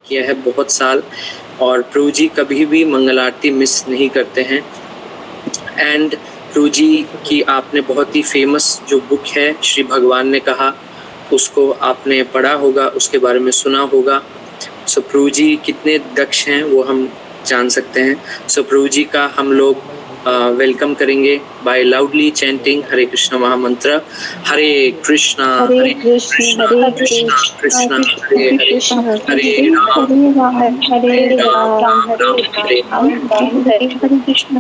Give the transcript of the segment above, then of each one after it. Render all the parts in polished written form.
किया है बहुत साल, और प्रभु जी कभी भी मंगल आरती मिस नहीं करते हैं। एंड प्रभु जी की आपने बहुत ही फेमस जो बुक है श्री भगवान ने कहा, उसको आपने पढ़ा होगा, उसके बारे में सुना होगा। सो प्रभु जी कितने दक्ष हैं वो हम जान सकते हैं। सो प्रभु जी का हम लोग वेलकम करेंगे बाय लाउडली चैंटिंग हरे कृष्ण महामंत्र। हरे कृष्णा हरे कृष्ण कृष्णा कृष्णा हरे हरे, कृष्ण हरे राम हरे राम हरे हरे राम राम राम हरे हरे कृष्ण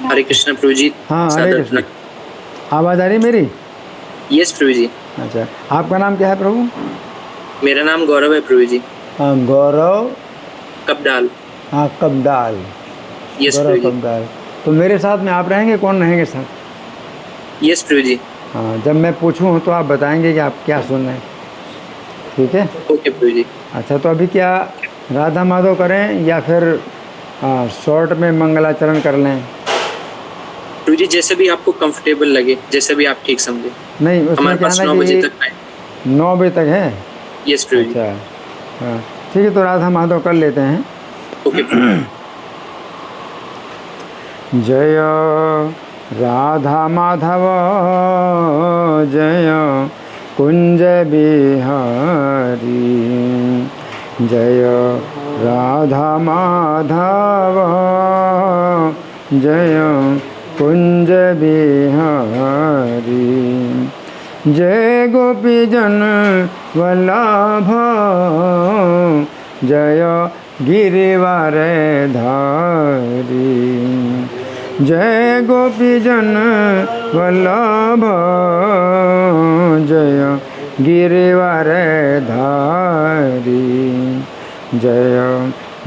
हरे कृष्ण प्रभु जी। हाँ हरे कृष्ण। आवाज़ आ रही मेरी? यस प्रभु जी। अच्छा, आपका नाम क्या है प्रभु? मेरा नाम गौरव है प्रभु जी। हाँ गौरव कपडाल। हाँ कबडाल। यस गौरव प्रभु जी। कबडाल। तो मेरे साथ में आप रहेंगे, कौन रहेंगे साथ? यस प्रभु जी। हाँ, जब मैं पूछूं तो आप बताएंगे कि आप क्या सुन रहे हैं, ठीक है? ओके प्रभु जी। अच्छा, तो अभी क्या राधा माधव करें या फिर शॉर्ट में मंगलाचरण कर लें? प्रभु जी जैसे भी आपको कंफर्टेबल लगे, जैसे भी आप ठीक समझे। नहीं, उसमें हमारे क्या पास है 9 ना बजे कि तक है। 9 बजे तक है। यस प्रभु जी। अच्छा हाँ ठीक है, तो राधा माधव कर लेते हैं। ओके प्रभु जी। जय राधा माधव जय कुंज बिहारी, जय राधा माधव जय कुंज बिहारी, जय गोपी जन वल्लभ जय गिरिवर धारी, जय गोपी जन वल्लभ जय गिरिवर धारी, जय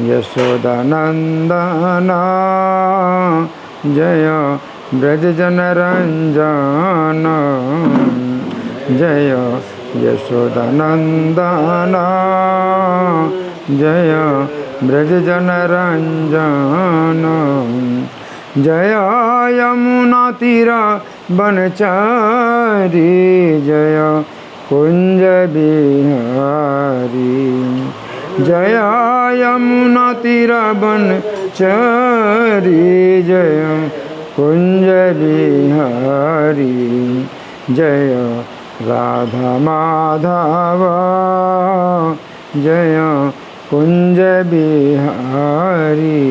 यशोदानंदन जय ब्रज जन रंजन, जय यशोदानंदन जय ब्रज जन रंजन, जय यमुना तीरा बनचारी, जय कुंज बिहारी, जय यमुना तीरा बनचारी, जय कुंज बिहारी, जय राधा माधव जय कुंज बिहारी,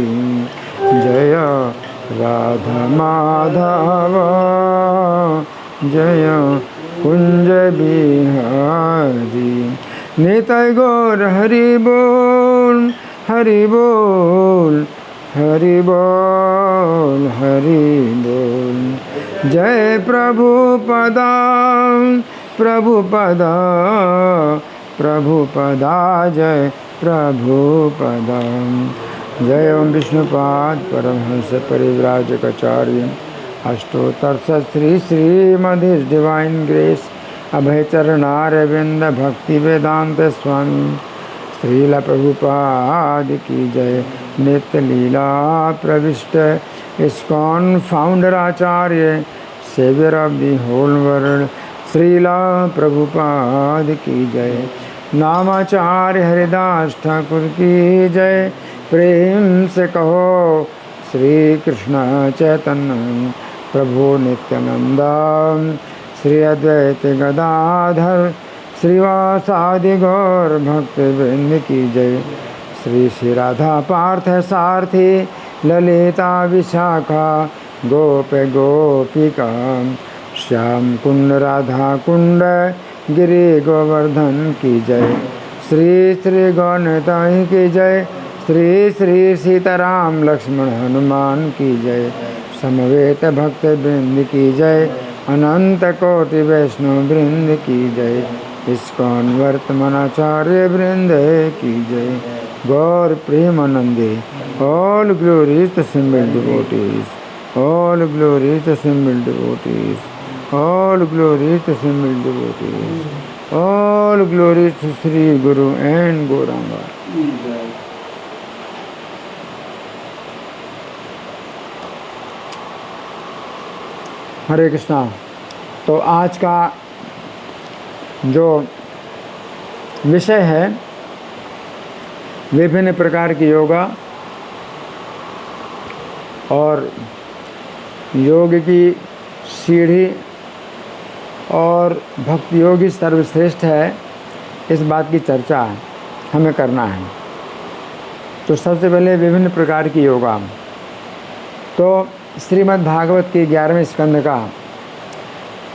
जय राधा माधव जय कुंज बिहारी, निताय गौर हरि बोल हरि बोल हरि बोल हरि बोल, जय प्रभुपदा प्रभुपदा प्रभुपदा जय प्रभुपदा, जय ओम विष्णुपाद परमहंस परिव्राजकाचार्य अष्टोत्तर श्री श्रीमदि डिवाइन ग्रेस अभय चरणारविंद भक्ति वेदांत स्वामी श्रील प्रभुपाद की जय। नित्य लीला प्रविष्ट इस्कॉन फाउंडर आचार्य saviour of the whole world Srila Prabhupada की जय। नामाचार्य हरिदास ठाकुर की जय। प्रेम से कहो श्री कृष्ण चैतन्य प्रभु नित्यानंदा, श्री अद्वैत गदाधर श्रीवासादि गौर भक्त वृंद की जय। श्री श्री राधा पार्थ सारथी ललिता विशाखा गोप गोपिका, श्याम कुंड राधा कुंड गिरि गोवर्धन की जय। श्री श्री गौरताई की जय। श्री श्री सीताराम लक्ष्मण हनुमान की जय। समवेत भक्त वृंद की जय। अनंत कोटि वैष्णव वृंद की जय। इस्कॉन वर्तमानाचार्य वृंद की जय। गौर प्रेमानंदे all glories to assembled devotees, all glories to assembled devotees, all glories to assembled devotees, all glories to Shri guru and Gauranga. हरे कृष्णा। तो आज का जो विषय है विभिन्न प्रकार की योगा और योग की सीढ़ी और भक्ति योग ही सर्वश्रेष्ठ है, इस बात की चर्चा हमें करना है। तो सबसे पहले विभिन्न प्रकार की योगा। तो श्रीमद् भागवत के 11वें स्कंद का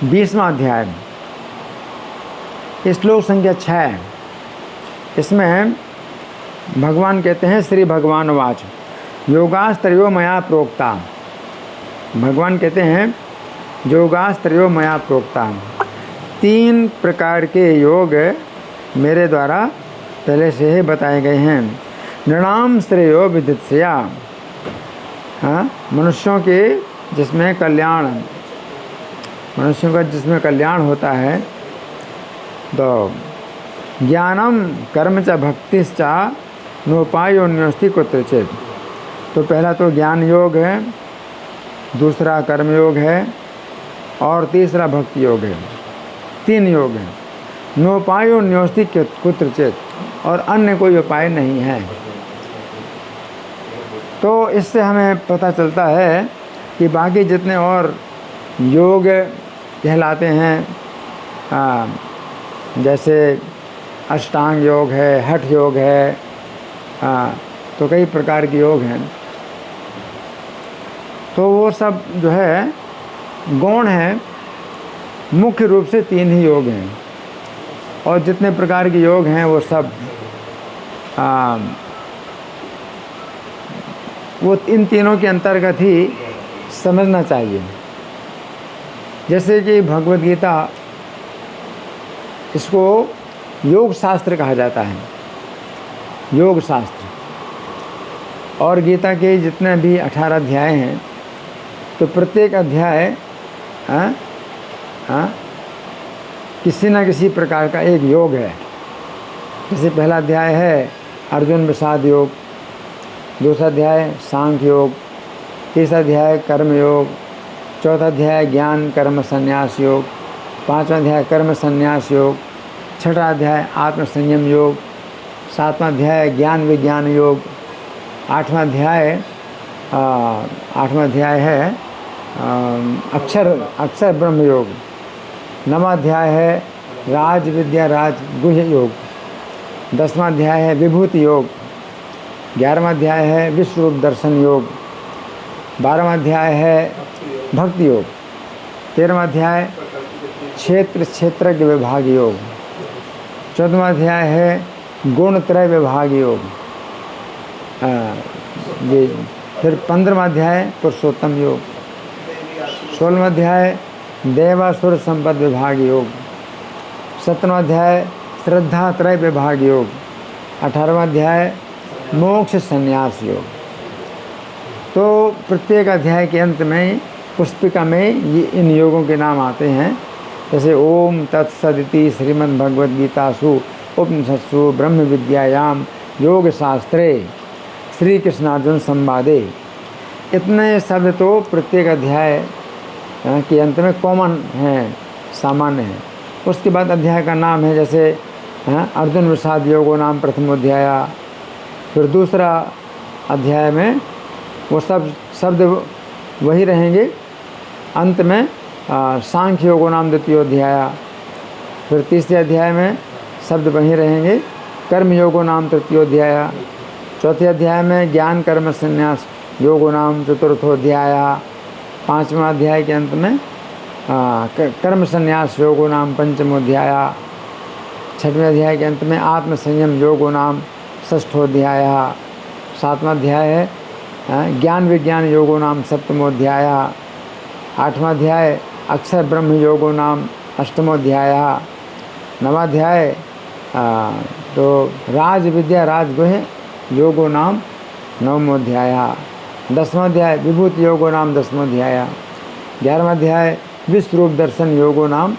20वां अध्याय, श्लोक संख्या 6, इसमें भगवान कहते हैं, श्री भगवान वाच योगास्त्रयो मया प्रोक्ता। भगवान कहते हैं योगास्त्रयो मया प्रोक्ता, 3 प्रकार के योग मेरे द्वारा पहले से ही बताए गए हैं। नृणाम श्रेयो विदित्सया, मनुष्यों के जिसमें कल्याण, मनुष्यों का जिसमें कल्याण होता है। तो ज्ञानम कर्म च भक्तिश्चा नोपायोन्योस्ति कुत्रचित। तो पहला तो ज्ञान योग है, दूसरा कर्म योग है और तीसरा भक्ति योग है। 3 योग हैं। नोपायोन्योस्ति कुत्रचित, और अन्य कोई उपाय नहीं है। तो इससे हमें पता चलता है कि बाकी जितने और योग कहलाते हैं, जैसे अष्टांग योग है, हठ योग है, तो कई प्रकार के योग हैं। तो वो सब जो है गौण है, मुख्य रूप से 3 ही योग हैं। और जितने प्रकार के योग हैं वो सब वो इन तीनों के अंतर्गत ही समझना चाहिए। जैसे कि भगवद गीता, इसको योग शास्त्र कहा जाता है, योग शास्त्र। और गीता के जितने भी 18 अध्याय हैं, तो प्रत्येक अध्याय किसी न किसी प्रकार का एक योग है। जैसे पहला अध्याय है अर्जुन विषाद योग, दूसरा अध्याय सांख्य योग, तीसरा अध्याय कर्म योग, चौथा अध्याय ज्ञान कर्म संन्यास योग, 5वां अध्याय कर्म संन्यास योग, 6वां अध्याय आत्म संयम योग, 7वां अध्याय ज्ञान विज्ञान योग, 8वां अध्याय है अक्षर ब्रह्म योग, 9वां अध्याय है राज विद्या राज गुह्य योग, 10वां अध्याय है विभूति योग, 11वां अध्याय है विश्वरूप दर्शन योग, 12वां अध्याय है भक्ति योग, 13वां अध्याय क्षेत्रज्ञ विभाग योग, 14वां अध्याय है गुणत्रय विभाग योग, ये फिर 15वां अध्याय पुरुषोत्तम योग, 16वां अध्याय देवासुर संपद विभाग योग, 17वां अध्याय श्रद्धा त्रय विभाग योग, 18वां अध्याय मोक्ष संन्यास योग। तो प्रत्येक अध्याय के अंत में पुस्तिका में ये इन योगों के नाम आते हैं। जैसे ओम तत्सदिति श्रीमद्भगवद्गीतासु उपनिषत्सु ब्रह्म विद्यायाम योग शास्त्रे श्री कृष्णार्जुन संवादे। इतने शब्द तो प्रत्येक अध्याय के अंत में कॉमन हैं, सामान्य हैं। उसके बाद अध्याय का नाम है, जैसे अर्जुन विषाद योगो नाम प्रथमोध्याय। फिर दूसरा अध्याय में वो सब शब्द वही रहेंगे। अंत में सांख्य योगो नाम द्वितीयोध्याय। फिर तीसरे अध्याय में शब्द वही रहेंगे, कर्म योगो नाम तृतीयोध्याय। चौथे अध्याय में ज्ञान कर्म संन्यास योगो नाम चतुर्थोध्याय। 5वां अध्याय के अंत में कर्म संन्यास योगो नाम पंचमोध्याय। 6वें अध्याय के अंत में आत्म संयम योगो नाम षष्ठोध्याय। 7वां अध्याय है ज्ञान विज्ञान योगो नाम सप्तमोध्याय। 8वां अध्याय अक्षर ब्रह्म योगो नाम अष्टमोध्याय। 9वां अध्याय तो राज विद्या राजगुह्य योगो नाम नवमोध्याय। 10वां अध्याय विभूति योगो नाम 10वां। 11वां अध्याय विश्वरूप दर्शन योगो नाम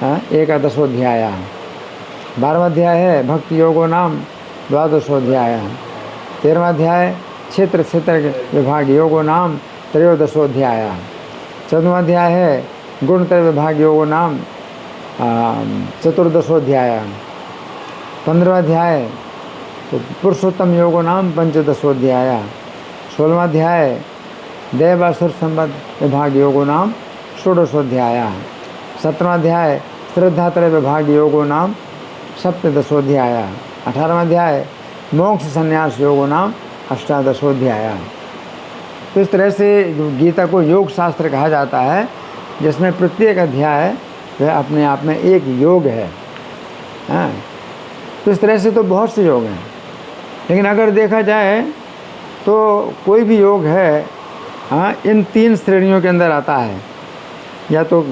11वां। 12वां अध्याय है भक्ति योगो नाम 12वां। 13वां अध्याय क्षेत्र विभाग योगो नाम 13वां। 14वां अध्याय है गुणत्रय विभाग योगो नाम 14वां। 15वां अध्याय तो पुरुषोत्तम योगो नाम पंचदशोध्याय। 16वां अध्याय देवासुर संबंध विभाग योगो नाम षोडशोध्याय। 17वां अध्याय श्रद्धात्रय विभाग योगो नाम सप्तदशोध्याय। 18वां अध्याय मोक्ष संन्यास योगो नाम अष्टादशोध्याय। तो इस तरह से गीता को योग शास्त्र कहा जाता है, जिसमें प्रत्येक अध्याय वह अपने आप में एक योग है। हाँ, तो इस तरह से तो बहुत से योग हैं, लेकिन अगर देखा जाए तो कोई भी योग है, हाँ, इन 3 श्रेणियों के अंदर आता है। या तो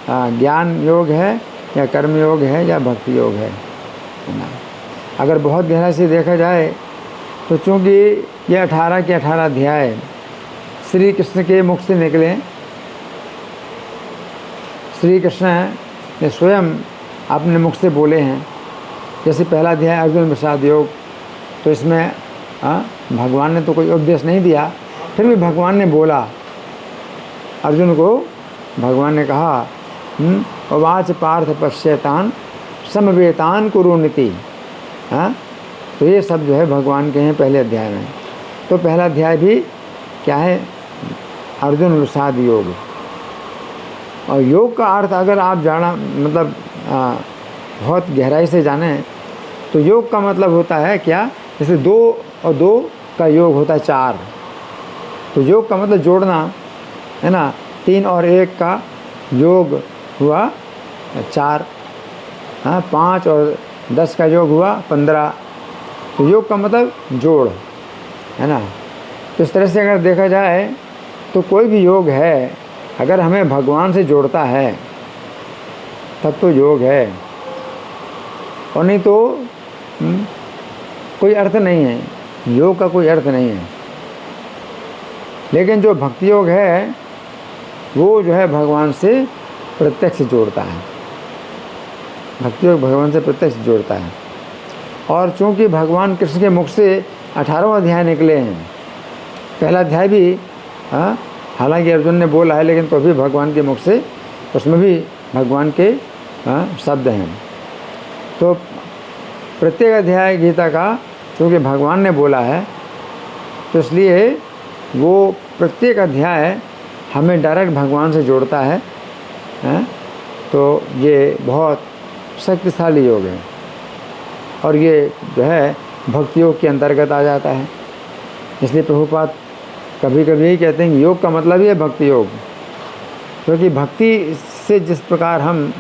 ज्ञान योग है, या कर्म योग है, या भक्ति योग है ना। अगर बहुत गहराई से देखा जाए तो चूँकि ये 18 के 18 अध्याय श्री कृष्ण के मुख से निकले, श्री कृष्ण ने स्वयं अपने मुख से बोले हैं। जैसे पहला अध्याय अर्जुन विषाद योग, तो इसमें भगवान ने तो कोई उपदेश नहीं दिया, फिर भी भगवान ने बोला अर्जुन को। भगवान ने कहा उवाच पार्थ पश्यतान समवेतान कुरुनिति। हाँ, तो ये सब जो है भगवान के हैं पहले अध्याय में। तो पहला अध्याय भी क्या है? अर्जुन विषाद योग। और योग का अर्थ अगर आप जाना मतलब बहुत गहराई से जाने तो योग का मतलब होता है क्या? जैसे 2 और 2 का योग होता है 4। तो योग का मतलब जोड़ना है ना। 3 और 1 का योग हुआ 4। हाँ, 5 और 10 का योग हुआ 15। तो योग का मतलब जोड़ है ना। तो इस तरह से अगर देखा जाए तो कोई भी योग है, अगर हमें भगवान से जोड़ता है तब तो योग है, और नहीं तो कोई अर्थ नहीं है। योग का कोई अर्थ नहीं है। लेकिन जो भक्ति योग है वो जो है भगवान से प्रत्यक्ष जोड़ता है। भक्ति योग भगवान से प्रत्यक्ष जोड़ता है। और चूँकि भगवान कृष्ण के मुख से 18वां अध्याय निकले हैं, पहला अध्याय भी हालांकि अर्जुन ने बोला है, लेकिन तो भी भगवान के मुख से उसमें भी भगवान के शब्द हैं। तो प्रत्येक अध्याय गीता का चूँकि भगवान ने बोला है, तो इसलिए वो प्रत्येक अध्याय हमें डायरेक्ट भगवान से जोड़ता है। तो ये बहुत शक्तिशाली योग है, और ये जो है भक्ति योग के अंतर्गत आ जाता है। इसलिए प्रभुपाद कभी कभी यही कहते हैं कि योग का मतलब ही है भक्ति योग, क्योंकि भक्ति से जिस प्रकार हम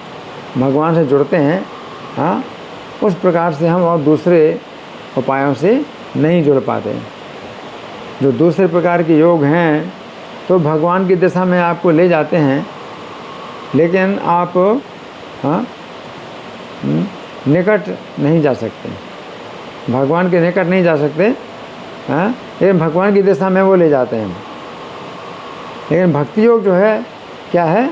भगवान से जुड़ते हैं, हाँ, उस प्रकार से हम और दूसरे उपायों से नहीं जुड़ पाते। जो दूसरे प्रकार के योग हैं तो भगवान की दिशा में आपको ले जाते हैं, लेकिन आप निकट नहीं जा सकते, भगवान के निकट नहीं जा सकते। लेकिन भगवान की दिशा में वो ले जाते हैं। लेकिन भक्ति योग जो है क्या है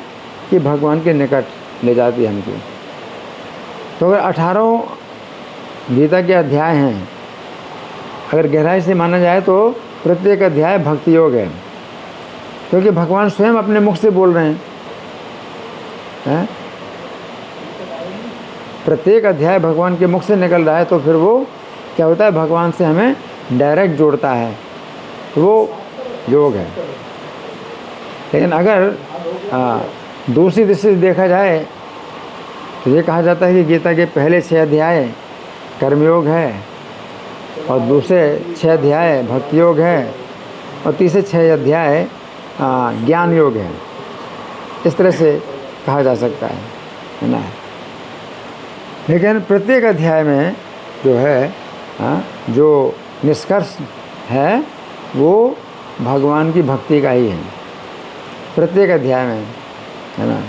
कि भगवान के निकट ले जाती है हमको। तो अगर 18 गीता के अध्याय हैं, अगर गहराई से माना जाए तो प्रत्येक अध्याय भक्ति योग है, क्योंकि भगवान स्वयं अपने मुख से बोल रहे हैं। प्रत्येक अध्याय भगवान के मुख से निकल रहा है, तो फिर वो क्या होता है? भगवान से हमें डायरेक्ट जोड़ता है, तो वो योग है। लेकिन अगर दूसरी दृष्टि से देखा जाए तो ये कहा जाता है कि गीता के पहले 6 अध्याय कर्मयोग है, और दूसरे 6 अध्याय भक्ति योग है, और तीसरे 6 अध्याय ज्ञान योग है। इस तरह से कहा जा सकता है ना। लेकिन प्रत्येक अध्याय में जो है जो निष्कर्ष है वो भगवान की भक्ति का ही है, प्रत्येक अध्याय में, है ना।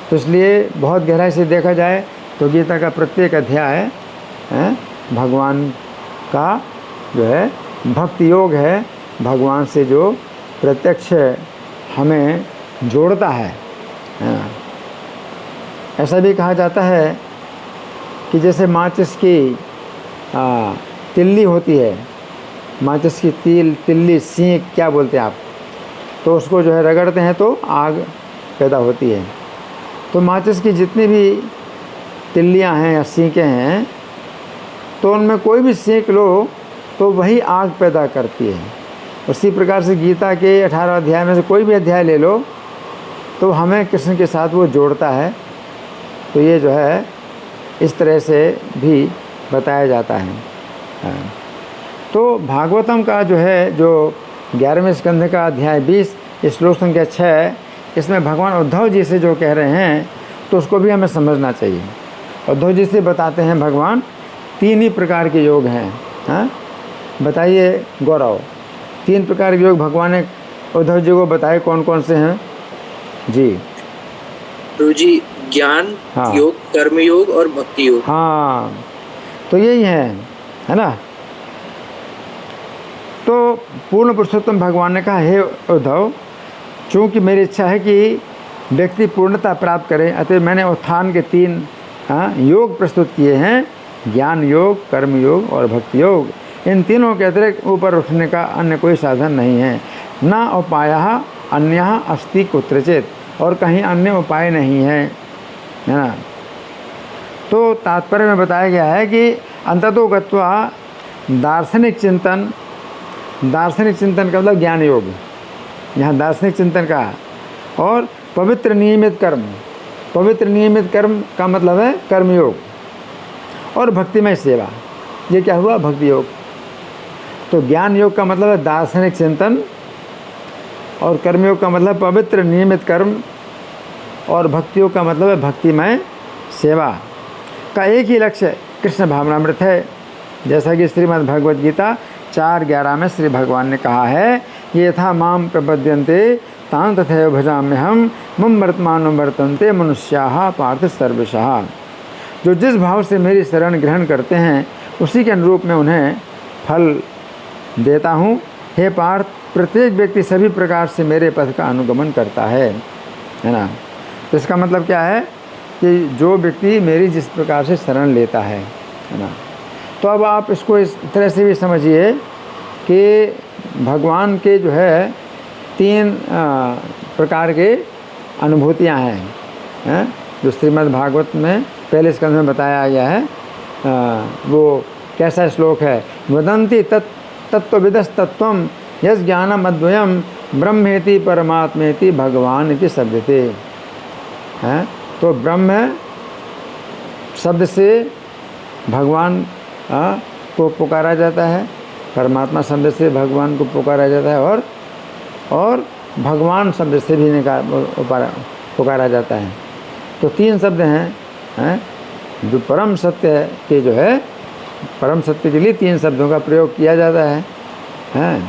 तो इसलिए बहुत गहराई से देखा जाए तो गीता का प्रत्येक अध्याय भगवान का जो है भक्ति योग है, भगवान से जो प्रत्यक्ष हमें जोड़ता है ना। ऐसा भी कहा जाता है कि जैसे माचिस की तिल्ली होती है, माचिस की तिल्ली सींक क्या बोलते हैं आप, तो उसको जो है रगड़ते हैं तो आग पैदा होती है। तो माचिस की जितनी भी तिल्लियां हैं या सींकें हैं, तो उनमें कोई भी सेक लो तो वही आग पैदा करती है। उसी प्रकार से गीता के 18 अध्याय में से कोई भी अध्याय ले लो तो हमें कृष्ण के साथ वो जोड़ता है। तो ये जो है इस तरह से भी बताया जाता है। हाँ। तो भागवतम का जो है जो 11वें स्कंध का अध्याय 20 श्लोक संख्या 6, इसमें भगवान उद्धव जी से जो कह रहे हैं तो उसको भी हमें समझना चाहिए। उद्धव जी से बताते हैं भगवान 3 ही प्रकार के योग हैं। हाँ, बताइए गौरव, 3 प्रकार के योग भगवान ने उद्धव जी को बताए, कौन कौन से हैं जी? प्रभु जी, ज्ञान हाँ। योग, कर्म योग और भक्ति योग। हाँ, तो यही है ना। तो पूर्ण पुरुषोत्तम भगवान ने कहा, हे उद्धव, चूँकि मेरी इच्छा है कि व्यक्ति पूर्णता प्राप्त करे, अतः मैंने उत्थान के 3 योग प्रस्तुत किए हैं, ज्ञान योग, कर्म योग और भक्ति योग। इन तीनों के अतिरिक्त ऊपर उठने का अन्य कोई साधन नहीं है। न उपायः अन्यः अस्ति कुत्रचित, और कहीं अन्य उपाय नहीं है ना। तो तात्पर्य में बताया गया है कि अंततो गत्वा दार्शनिक चिंतन का मतलब ज्ञान योग, यहाँ दार्शनिक चिंतन का, और पवित्र नियमित कर्म का मतलब है कर्मयोग, और भक्तिमय सेवा, ये क्या हुआ? भक्ति योग। तो ज्ञान योग का मतलब है दार्शनिक चिंतन, और कर्मयोग का मतलब पवित्र नियमित कर्म, और भक्ति योग का मतलब है भक्तिमय सेवा। का एक ही लक्ष्य कृष्ण भावनामृत है। जैसा कि श्रीमद् भगवद गीता 4:11 में श्री भगवान ने कहा है, ये यथा माम प्रपद्यन्ते तान् तथैव भजाम्यहम् मम वर्तमानो वर्तन्ते मनुष्याः पार्थ सर्वशः। जो जिस भाव से मेरी शरण ग्रहण करते हैं उसी के अनुरूप मैं उन्हें फल देता हूँ। हे पार्थ, प्रत्येक व्यक्ति सभी प्रकार से मेरे पथ का अनुगमन करता है ना। तो इसका मतलब क्या है कि जो व्यक्ति मेरी जिस प्रकार से शरण लेता है ना। तो अब आप इसको इस तरह से भी समझिए कि भगवान के जो है 3 प्रकार के अनुभूतियाँ हैं, जो श्रीमद् भागवत में पहले स्कंध में बताया गया है। वो कैसा श्लोक है? वदन्ति तत्त्वविदस्तत्त्वं यस् ज्ञानम् अद्वयं ब्रह्मेति परमात्मेति भगवान इति शब्दते हैं। तो ब्रह्म शब्द से भगवान को पुकारा जाता है, परमात्मा शब्द से भगवान को पुकारा जाता है, और भगवान शब्द से भी पुकारा जाता है। तो 3 शब्द हैं जो परम सत्य के जो है, परम सत्य के लिए 3 शब्दों का प्रयोग किया जाता है।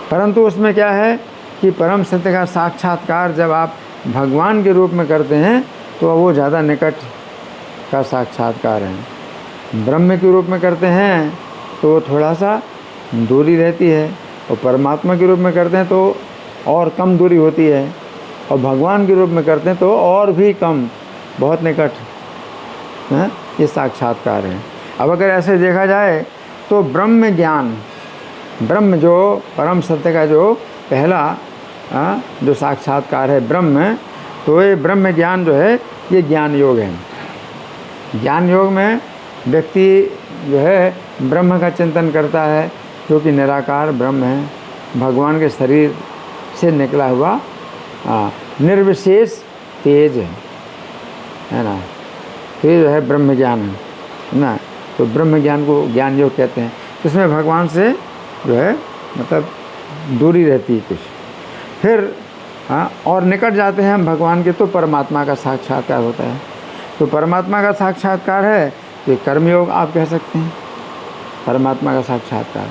परंतु उसमें क्या है कि परम सत्य का साक्षात्कार जब आप भगवान के रूप में करते हैं तो वो ज़्यादा निकट का साक्षात्कार है। ब्रह्म के रूप में करते हैं तो वो थोड़ा सा दूरी रहती है, और परमात्मा के रूप में करते हैं तो और कम दूरी होती है, और भगवान के रूप में करते हैं तो और भी कम, बहुत निकट है। ये साक्षात्कार है। अब अगर ऐसे देखा जाए तो ब्रह्म ज्ञान, ब्रह्म जो परम सत्य का जो पहला जो साक्षात्कार है ब्रह्म, तो ये ब्रह्म ज्ञान जो है ये ज्ञान योग है। ज्ञान योग में व्यक्ति जो है ब्रह्म का चिंतन करता है, जो कि निराकार ब्रह्म है, भगवान के शरीर से निकला हुआ निर्विशेष तेज है ना। तो ये जो है ब्रह्म ज्ञान है ना। तो ब्रह्म ज्ञान को ज्ञान योग कहते हैं। इसमें भगवान से जो है मतलब दूरी रहती है कुछ। फिर और निकट जाते हैं हम भगवान के, तो परमात्मा का साक्षात्कार होता है। तो परमात्मा का साक्षात्कार है तो कर्मयोग आप कह सकते हैं, परमात्मा का साक्षात्कार।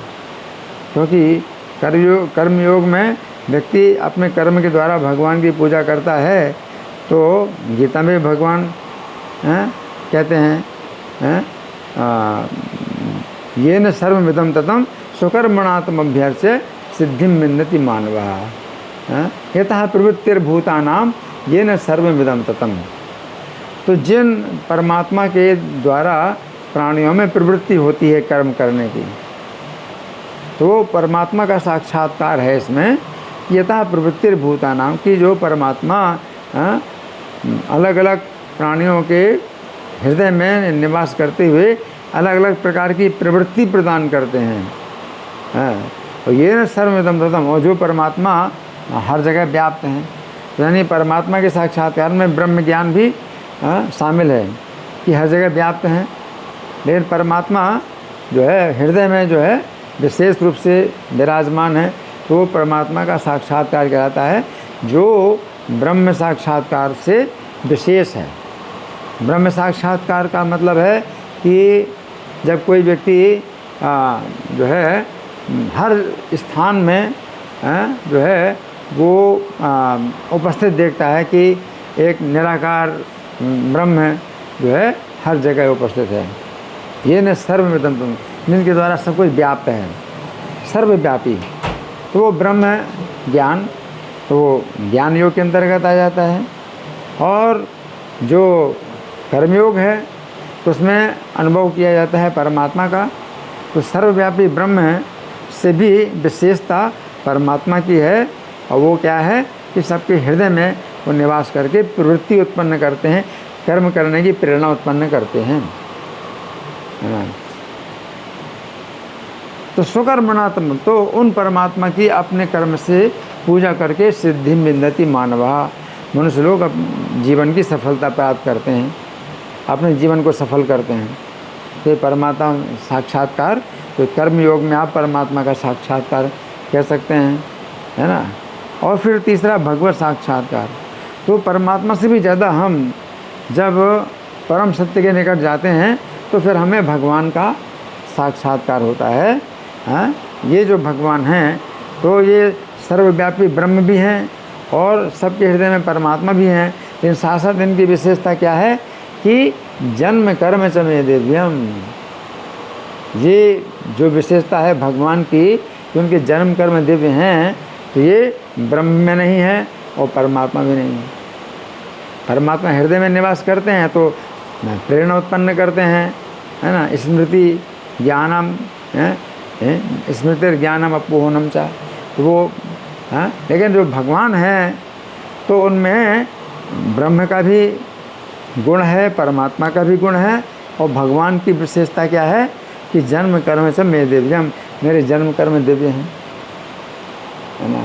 क्योंकि कर्मयोग में व्यक्ति अपने कर्म के द्वारा भगवान की पूजा करता है। तो गीता में भगवान कहते हैं ये न सर्वमिदं ततं स्वकर्मणात्म अभ्यर्च्य सिद्धिं विन्दति मानवः यतः प्रवृत्तिर्भूतानां येन सर्वमिदं ततं। तो जिन परमात्मा के द्वारा प्राणियों में प्रवृत्ति होती है कर्म करने की, तो वो परमात्मा का साक्षात्कार है इसमें। यतः प्रवृत्तिर्भूतानां की जो परमात्मा अलग अलग प्राणियों के हृदय में निवास करते हुए अलग अलग प्रकार की प्रवृत्ति प्रदान करते हैं। और ये न सर्वमिदं ततम्, और जो परमात्मा हर जगह व्याप्त हैं, यानी परमात्मा के साक्षात्कार में ब्रह्म ज्ञान भी शामिल है कि हर जगह व्याप्त हैं। लेकिन परमात्मा जो है हृदय में जो है विशेष रूप से विराजमान है, तो वो परमात्मा का साक्षात्कार कहलाता है, जो ब्रह्म साक्षात्कार से विशेष है। ब्रह्म साक्षात्कार का मतलब है कि जब कोई व्यक्ति जो है हर स्थान में जो है वो उपस्थित देखता है कि एक निराकार ब्रह्म जो है हर जगह उपस्थित है। ये न सर्वमिदं ततम्, जिनके द्वारा सब कुछ व्याप्त है, सर्वव्यापी, तो वो ब्रह्म ज्ञान, तो वो ज्ञान योग के अंतर्गत आ जाता है। और जो कर्मयोग है तो उसमें अनुभव किया जाता है परमात्मा का। तो सर्वव्यापी ब्रह्म से भी विशेषता परमात्मा की है, और वो क्या है कि सबके हृदय में वो निवास करके प्रवृत्ति उत्पन्न करते हैं, कर्म करने की प्रेरणा उत्पन्न करते हैं, है ना। तो स्वकर्मणात्म, तो उन परमात्मा की अपने कर्म से पूजा करके सिद्धि विन्दति मानवा, मनुष्य लोग जीवन की सफलता प्राप्त करते हैं, अपने जीवन को सफल करते हैं। तो परमात्मा साक्षात्कार, तो कर्म योग में आप परमात्मा का साक्षात्कार कह सकते हैं, है ना। और फिर तीसरा भगवत साक्षात्कार, तो परमात्मा से भी ज़्यादा हम जब परम सत्य के निकट जाते हैं तो फिर हमें भगवान का साक्षात्कार होता है। हाँ, ये जो भगवान हैं तो ये सर्वव्यापी ब्रह्म भी हैं और सबके हृदय में परमात्मा भी हैं, लेकिन साथ साथ इनकी विशेषता क्या है कि जन्म कर्म च मे दिव्यम। ये जो विशेषता है भगवान की कि उनके जन्म कर्म दिव्य हैं, तो ये ब्रह्म में नहीं है और परमात्मा भी नहीं है। परमात्मा हृदय में निवास करते हैं तो प्रेरणा उत्पन्न करते हैं, है ना। स्मृति ज्ञानम, स्मृति ज्ञानम अपोहनम चा, तो वो लेकिन जो भगवान हैं तो उनमें ब्रह्म का भी गुण है, परमात्मा का भी गुण है, और भगवान की विशेषता क्या है कि जन्म कर्म से मे दिव्यम, मेरे जन्म कर्म दिव्य हैं, है ना।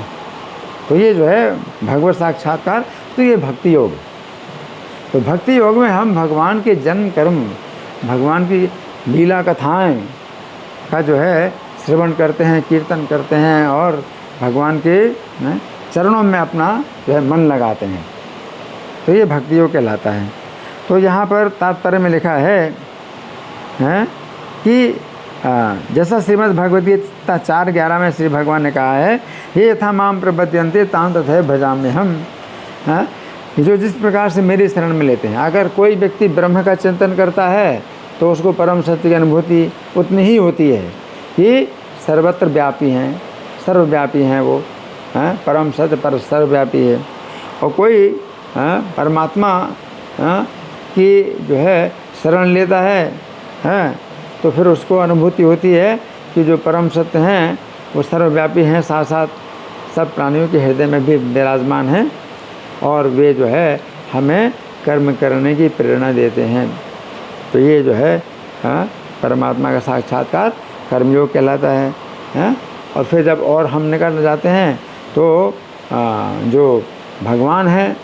तो ये जो है भगवत साक्षात्कार, तो ये भक्ति योग। तो भक्ति योग में हम भगवान के जन्म कर्म, भगवान की लीला कथाएं का जो है श्रवण करते हैं, कीर्तन करते हैं और भगवान के चरणों में अपना जो है मन लगाते हैं, तो ये भक्ति योग कहलाता है। तो यहाँ पर तात्पर्य में लिखा है कि जैसा श्रीमद् भगवद गीता 4:11 में श्री भगवान ने कहा है, ये यथा माम प्रपद्यन्ते तां तथैव भजाम्यहम् हम, जो जिस प्रकार से मेरी शरण में लेते हैं। अगर कोई व्यक्ति ब्रह्म का चिंतन करता है तो उसको परम सत्य की अनुभूति उतनी ही होती है कि सर्वत्र व्यापी हैं, सर्वव्यापी हैं वो, परम सत्य पर सर्वव्यापी है। और कोई परमात्मा की जो है शरण लेता है, तो फिर उसको अनुभूति होती है कि जो परम सत्य हैं वो सर्वव्यापी हैं, साथ साथ सब प्राणियों के हृदय में भी विराजमान हैं, और वे जो है हमें कर्म करने की प्रेरणा देते हैं। तो ये जो है परमात्मा का साक्षात्कार कर्मयोग कहलाता है। और फिर जब और हम निकल जाते हैं तो जो भगवान हैं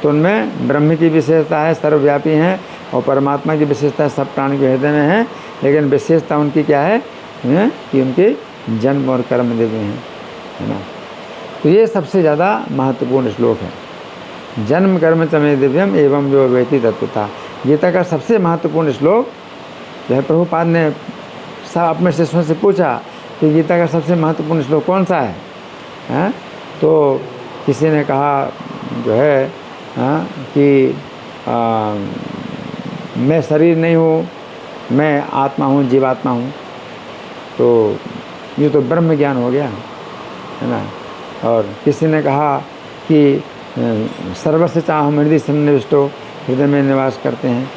तो उनमें ब्रह्म की विशेषता है, सर्वव्यापी हैं, और परमात्मा की विशेषता सब प्राणी के हृदय में है, लेकिन विशेषता उनकी क्या है कि उनके जन्म और कर्म दिव्य हैं, है ना। तो ये सबसे ज़्यादा महत्वपूर्ण श्लोक है, जन्म कर्म च मे दिव्यम एवं जो वेति तत्वता। गीता का सबसे महत्वपूर्ण श्लोक जो है, प्रभुपाद ने सब अपने शिष्यों से पूछा कि गीता का सबसे महत्वपूर्ण श्लोक कौन सा है? तो किसी ने कहा जो है कि मैं शरीर नहीं हूँ, मैं आत्मा हूँ, जीवात्मा हूँ। तो ये तो ब्रह्म ज्ञान हो गया, है ना। और किसी ने कहा कि सर्वस्य चाहम हृदय सन्निविष्टो, हृदय में निवास करते हैं,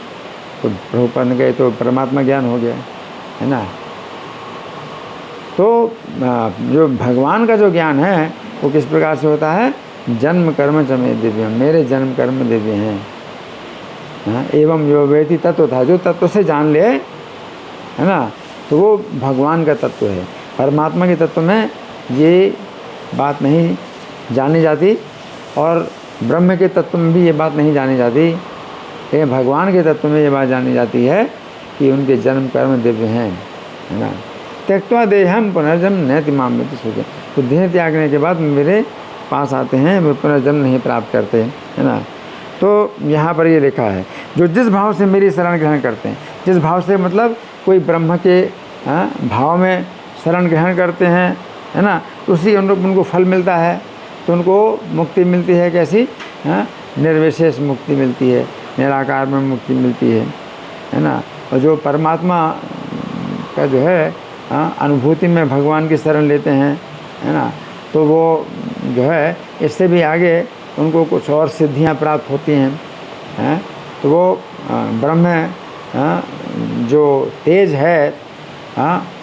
तो प्रभुपाद ने कहे तो परमात्मा ज्ञान हो गया, है ना। तो जो भगवान का जो ज्ञान है वो किस प्रकार से होता है? जन्म कर्म च मे दिव्यम, मेरे जन्म कर्म दिव्य हैं। एवं जो वेति तत्व था, जो तत्व से जान ले, है ना, तो वो भगवान का तत्व है। परमात्मा के तत्व में ये बात नहीं जानी जाती और ब्रह्म के तत्व में भी ये बात नहीं जानी जाती, लेकिन भगवान के तत्व में ये बात जानी जाती है कि उनके जन्म कर्म दिव्य हैं, है ना। त्यक्त्वा देहम पुनर्जन्म नैति माम में सोचे, तो देह त्यागने के बाद मेरे पास आते हैं, वे पुनर्जन्म नहीं प्राप्त करते, है ना। तो यहाँ पर ये लिखा है, जो जिस भाव से मेरी शरण ग्रहण करते हैं, जिस भाव से मतलब कोई ब्रह्म के भाव में शरण ग्रहण करते हैं, है ना, तो उसी उनको फल मिलता है, तो उनको मुक्ति मिलती है। कैसी? निर्विशेष मुक्ति मिलती है, निराकार में मुक्ति मिलती है ना। और जो परमात्मा का जो है अनुभूति में भगवान की शरण लेते हैं, है ना, तो वो जो है इससे भी आगे उनको कुछ और सिद्धियां प्राप्त होती हैं, तो वो ब्रह्म जो तेज है,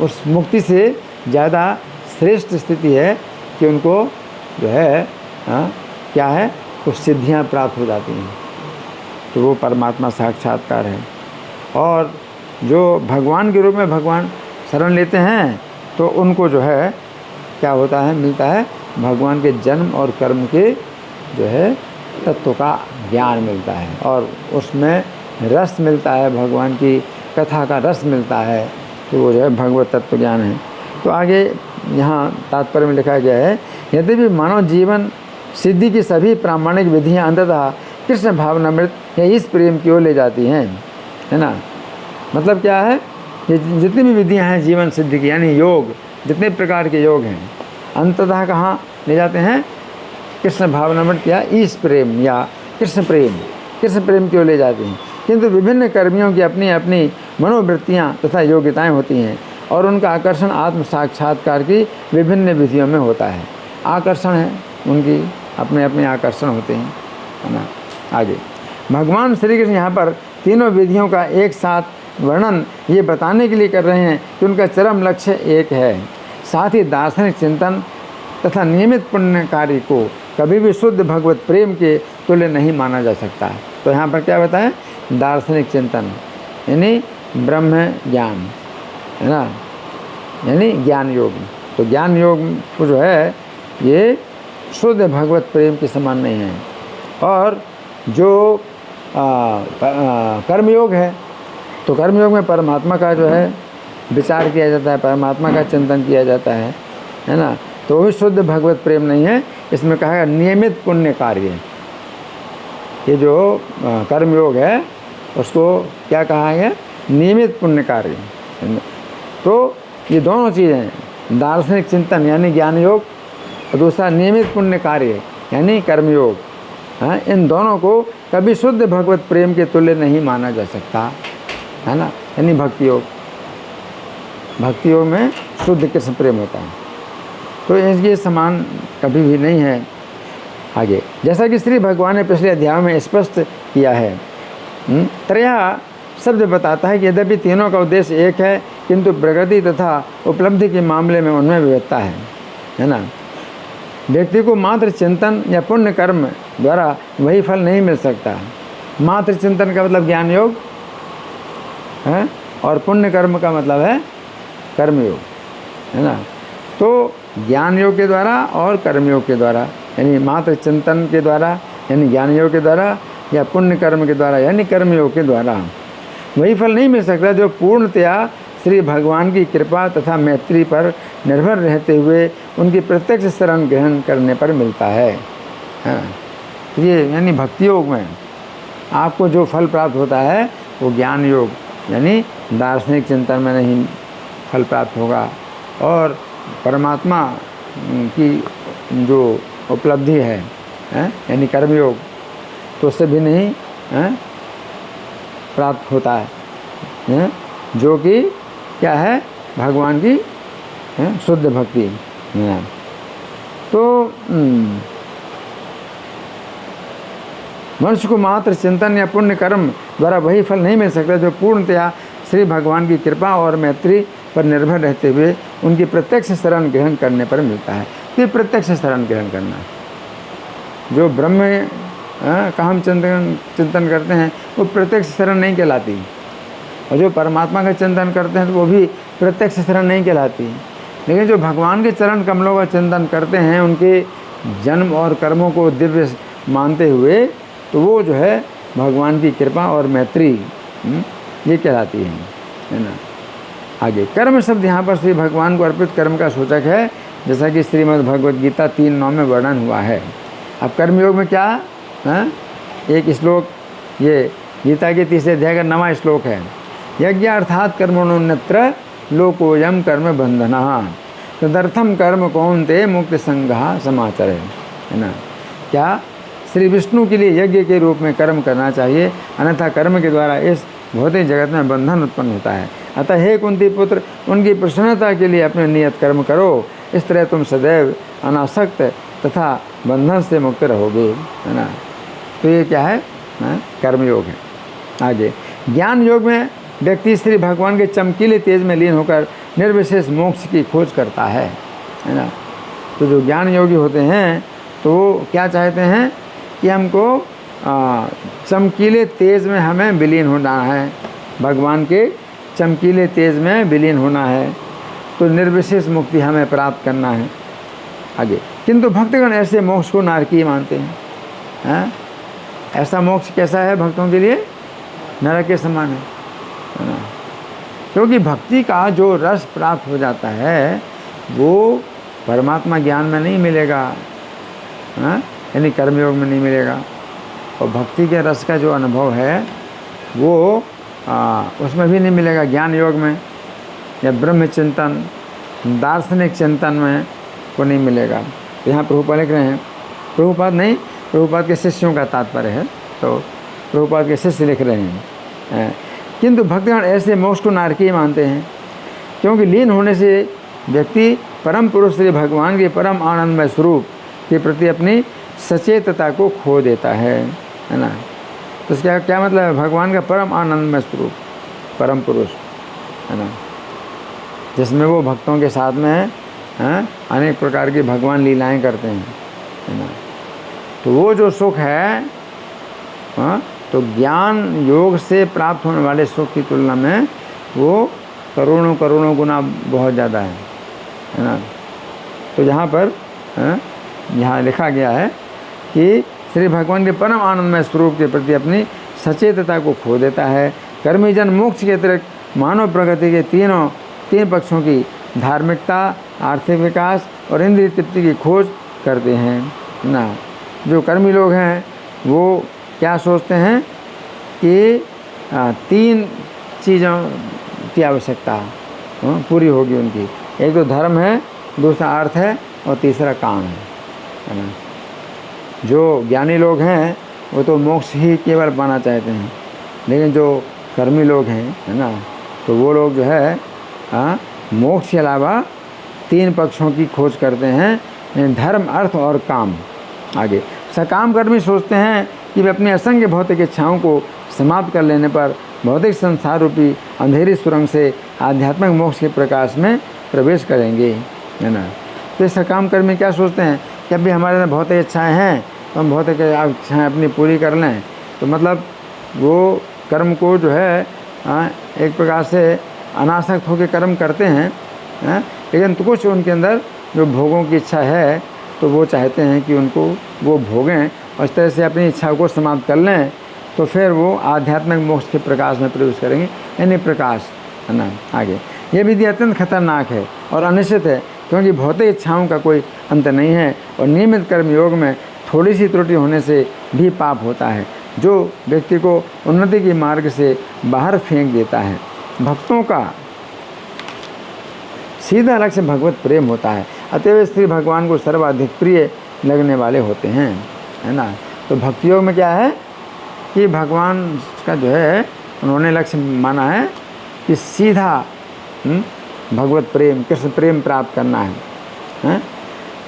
उस मुक्ति से ज़्यादा श्रेष्ठ स्थिति है कि उनको जो है क्या है, कुछ सिद्धियां प्राप्त हो जाती हैं। तो वो परमात्मा साक्षात्कार है। और जो भगवान के रूप में भगवान शरण लेते हैं, तो उनको जो है क्या होता है, मिलता है भगवान के जन्म और कर्म के जो है तत्व का ज्ञान मिलता है, और उसमें रस मिलता है, भगवान की कथा का रस मिलता है, तो वो जो है भगवत तत्व ज्ञान है। तो आगे यहाँ तात्पर्य में लिखा गया है, यद्यपि मानव जीवन सिद्धि की सभी प्रामाणिक विधियाँ अंततः कृष्ण भावनामृत या इस प्रेम की ओर ले जाती हैं, है ना। मतलब क्या है, ये जितनी भी विधियाँ हैं जीवन सिद्धि की, यानी योग, जितने प्रकार के योग हैं, अंततः कहाँ ले जाते हैं, कृष्ण भावनामृत या ईश प्रेम या कृष्ण प्रेम की ओर ले जाते हैं। किंतु विभिन्न कर्मियों की अपनी अपनी मनोवृत्तियाँ तथा योग्यताएँ होती हैं, और उनका आकर्षण आत्म साक्षात्कार की विभिन्न विधियों में होता है। आकर्षण है उनकी, अपने अपने आकर्षण होते हैं, है ना। आगे भगवान श्री कृष्ण यहाँ पर तीनों विधियों का एक साथ वर्णन ये बताने के लिए कर रहे हैं कि उनका चरम लक्ष्य एक है। साथ ही दार्शनिक चिंतन तथा नियमित पुण्य कार्य को कभी भी शुद्ध भगवत प्रेम के तुल्य नहीं माना जा सकता। तो यहाँ पर क्या बताएं, दार्शनिक चिंतन यानी ब्रह्म ज्ञान, है ना, यानी ज्ञान योग। तो ज्ञान योग को जो है ये शुद्ध भगवत प्रेम के समान नहीं है। और जो कर्मयोग है, तो कर्मयोग में परमात्मा का जो है विचार किया जाता है, परमात्मा का चिंतन किया जाता है ना, तो वो भी शुद्ध भगवत प्रेम नहीं है। इसमें कहा है नियमित पुण्य कार्य। ये जो कर्मयोग है उसको क्या कहा है, नियमित पुण्य कार्य। तो ये दोनों चीज़ें, दार्शनिक चिंतन यानी ज्ञान योग, और दूसरा नियमित पुण्य कार्य यानी कर्मयोग, इन दोनों को कभी शुद्ध भगवत प्रेम के तुल्य नहीं माना जा सकता, है ना। यानी भक्ति योग, भक्ति योग में शुद्ध कृष्ण प्रेम होता है, तो इसके समान कभी भी नहीं है। आगे जैसा कि श्री भगवान ने पिछले अध्याय में स्पष्ट किया है, त्रया शब्द बताता है कि यद्यपि तीनों का उद्देश्य एक है, किंतु प्रगति तथा उपलब्धि के मामले में उनमें विविधता है ना। व्यक्ति को मात्र चिंतन या पुण्य कर्म द्वारा वही फल नहीं मिल सकता। मात्र चिंतन का मतलब ज्ञान योग है, और पुण्य कर्म का मतलब है कर्मयोग, है ना। तो ज्ञान योग के द्वारा और कर्मयोग के द्वारा, यानी मात्र चिंतन के द्वारा यानी ज्ञान योग के द्वारा, या पुण्य कर्म के द्वारा यानी कर्मयोग के द्वारा वही फल नहीं मिल सकता जो पूर्णतया श्री भगवान की कृपा तथा मैत्री पर निर्भर रहते हुए उनकी प्रत्यक्ष शरण ग्रहण करने पर मिलता है। ये यानी भक्ति योग में आपको जो फल प्राप्त होता है वो ज्ञान योग यानी दार्शनिक चिंतन में नहीं फल प्राप्त होगा, और परमात्मा की जो उपलब्धि है यानी कर्मयोग, तो उससे भी नहीं प्राप्त होता है, जो कि क्या है, भगवान की शुद्ध भक्ति। तो मनुष्य को मात्र चिंतन या पुण्य कर्म द्वारा वही फल नहीं मिल सकता जो पूर्णतया श्री भगवान की कृपा और मैत्री पर निर्भर रहते हुए उनकी प्रत्यक्ष शरण ग्रहण करने पर मिलता है। तो प्रत्यक्ष शरण ग्रहण करना, जो ब्रह्म का हम चिंतन करते हैं वो प्रत्यक्ष शरण नहीं कहलाती, और जो परमात्मा का चिंतन करते हैं तो वो भी प्रत्यक्ष शरण नहीं कहलाती। लेकिन जो भगवान के चरण कमलों का चिंतन करते हैं, उनके जन्म और कर्मों को दिव्य मानते हुए, तो वो जो है भगवान की कृपा और मैत्री ये कहलाती है ना। आगे कर्म शब्द यहाँ पर श्री भगवान को अर्पित कर्म का सूचक है, जैसा कि श्रीमद् भगवद गीता 3:9 में वर्णन हुआ है। अब कर्मयोग में क्या है, एक श्लोक ये गीता के 3 अध्याय का 9वां श्लोक है, यज्ञ अर्थात कर्मणोन्यत्र लोकोयम कर्म बंधनः तदर्थम कर्म कौन्ते मुक्त संगः समाचरे, है ना। क्या श्री विष्णु के लिए यज्ञ के रूप में कर्म करना चाहिए, अन्यथा कर्म के द्वारा इस भौतिक जगत में बंधन उत्पन्न होता है। अतः हे कुंती पुत्र, उनकी प्रसन्नता के लिए अपने नियत कर्म करो, इस तरह तुम सदैव अनासक्त तथा बंधन से मुक्त रहोगे, है ना। तो ये क्या है, कर्मयोग है। आगे ज्ञान योग में व्यक्ति श्री भगवान के चमकीले तेज में लीन होकर निर्विशेष मोक्ष की खोज करता है ना। तो जो ज्ञान योगी होते हैं तो वो क्या चाहते हैं कि हमको चमकीले तेज में हमें विलीन होना है, भगवान के चमकीले तेज में विलीन होना है, तो निर्विशेष मुक्ति हमें प्राप्त करना है। आगे किंतु भक्तगण ऐसे मोक्ष को नारकीय मानते हैं। ऐसा मोक्ष कैसा है भक्तों के लिए, नरक के समान है ना। क्योंकि भक्ति का जो रस प्राप्त हो जाता है वो परमात्मा ज्ञान में नहीं मिलेगा, यानी कर्मयोग में नहीं मिलेगा। और भक्ति के रस का जो अनुभव है वो उसमें भी नहीं मिलेगा, ज्ञान योग में या ब्रह्म चिंतन दार्शनिक चिंतन में वो नहीं मिलेगा। यहाँ प्रभुपाद लिख रहे हैं, प्रभुपाद नहीं, प्रभुपाद के शिष्यों का तात्पर्य है, तो प्रभुपाद के शिष्य लिख रहे हैं। किंतु भक्तगण ऐसे मोक्ष को नारकीय मानते हैं, क्योंकि लीन होने से व्यक्ति परम पुरुष श्री भगवान के परम आनंदमय स्वरूप के प्रति अपनी सचेतता को खो देता है ना। तो इसका क्या मतलब है, भगवान का परम आनंदमय स्वरूप परम पुरुष, है ना, जिसमें वो भक्तों के साथ में अनेक प्रकार की भगवान लीलाएं करते हैं, है ना। तो वो जो सुख है, तो ज्ञान योग से प्राप्त होने वाले सुख की तुलना में वो करोड़ों करोड़ों गुना बहुत ज़्यादा है ना। तो यहाँ पर यहाँ लिखा गया है कि श्री भगवान के परम आनंदमय स्वरूप के प्रति अपनी सचेतता को खो देता है। कर्मी जन मोक्ष के अतिरिक्त मानव प्रगति के तीन पक्षों की धार्मिकता, आर्थिक विकास और इंद्रिय तृप्ति की खोज करते हैं ना। जो कर्मी लोग हैं वो क्या सोचते हैं कि 3 चीज़ों की आवश्यकता पूरी होगी उनकी। एक तो धर्म है, दूसरा अर्थ है और तीसरा काम है ना। जो ज्ञानी लोग हैं वो तो मोक्ष ही केवल पाना चाहते हैं, लेकिन जो कर्मी लोग हैं, है ना, तो वो लोग जो है मोक्ष के अलावा 3 पक्षों की खोज करते हैं, धर्म, अर्थ और काम। आगे सकाम कर्मी सोचते हैं कि वे अपनी असंख्य भौतिक इच्छाओं को समाप्त कर लेने पर भौतिक संसार रूपी अंधेरी सुरंग से आध्यात्मिक मोक्ष के प्रकाश में प्रवेश करेंगे, है ना। तो सकाम कर्मी क्या सोचते हैं कि अभी हमारे अंदर भौतिक इच्छाएँ हैं तो हम भौतिक इच्छाएँ अपनी पूरी कर लें। तो मतलब वो कर्म को जो है एक प्रकार से अनासक्त होकर कर्म करते हैं, लेकिन तो कुछ उनके अंदर जो भोगों की इच्छा है तो वो चाहते हैं कि उनको वो भोगें और इस तरह से अपनी इच्छा को समाप्त कर लें, तो फिर वो आध्यात्मिक मोक्ष के प्रकाश में प्रवेश करेंगे, यानी प्रकाश, है ना। आगे ये विधि अत्यंत खतरनाक है और अनिश्चित है, क्योंकि भौतिक इच्छाओं का कोई अंत नहीं है और नियमित कर्म योग में थोड़ी सी त्रुटि होने से भी पाप होता है, जो व्यक्ति को उन्नति के मार्ग से बाहर फेंक देता है। भक्तों का सीधा लक्ष्य भगवत प्रेम होता है, अतएव श्री भगवान को सर्वाधिक प्रिय लगने वाले होते हैं, है ना। तो भक्ति योग में क्या है कि भगवान का जो है उन्होंने लक्ष्य माना है कि सीधा भगवत प्रेम, कृष्ण प्रेम प्राप्त करना है।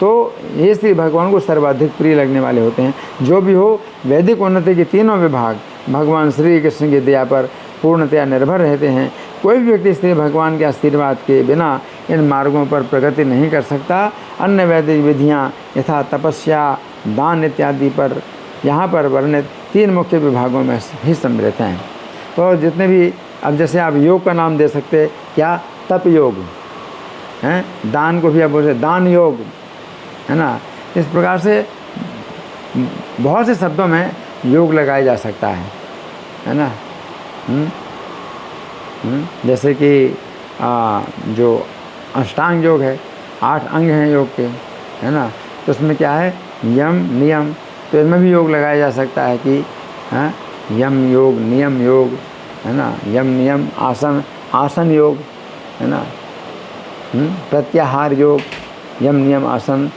तो ये श्री भगवान को सर्वाधिक प्रिय लगने वाले होते हैं। जो भी हो, वैदिक उन्नति के तीनों विभाग भगवान श्री कृष्ण की दया पर पूर्णतया निर्भर रहते हैं। कोई भी व्यक्ति श्री भगवान के आशीर्वाद के बिना इन मार्गों पर प्रगति नहीं कर सकता। अन्य वैदिक विधियाँ यथा तपस्या, दान इत्यादि पर यहाँ पर वर्णित 3 मुख्य विभागों में ही सम्मिलित हैं। तो जितने भी अब जैसे आप योग का नाम दे सकते, क्या, तप योग हैं, दान को भी आप बोलते दान योग, है ना। इस प्रकार से बहुत से शब्दों में योग लगाया जा सकता है ना। जैसे कि जो अष्टांग योग है, 8 अंग हैं योग के, है ना, तो उसमें क्या है, यम नियम, तो इनमें भी योग लगाया जा सकता है कि यम योग, नियम योग, है ना, यम नियम, आसन, आसन योग, है ना, प्रत्याहार योग, यम नियम आसन,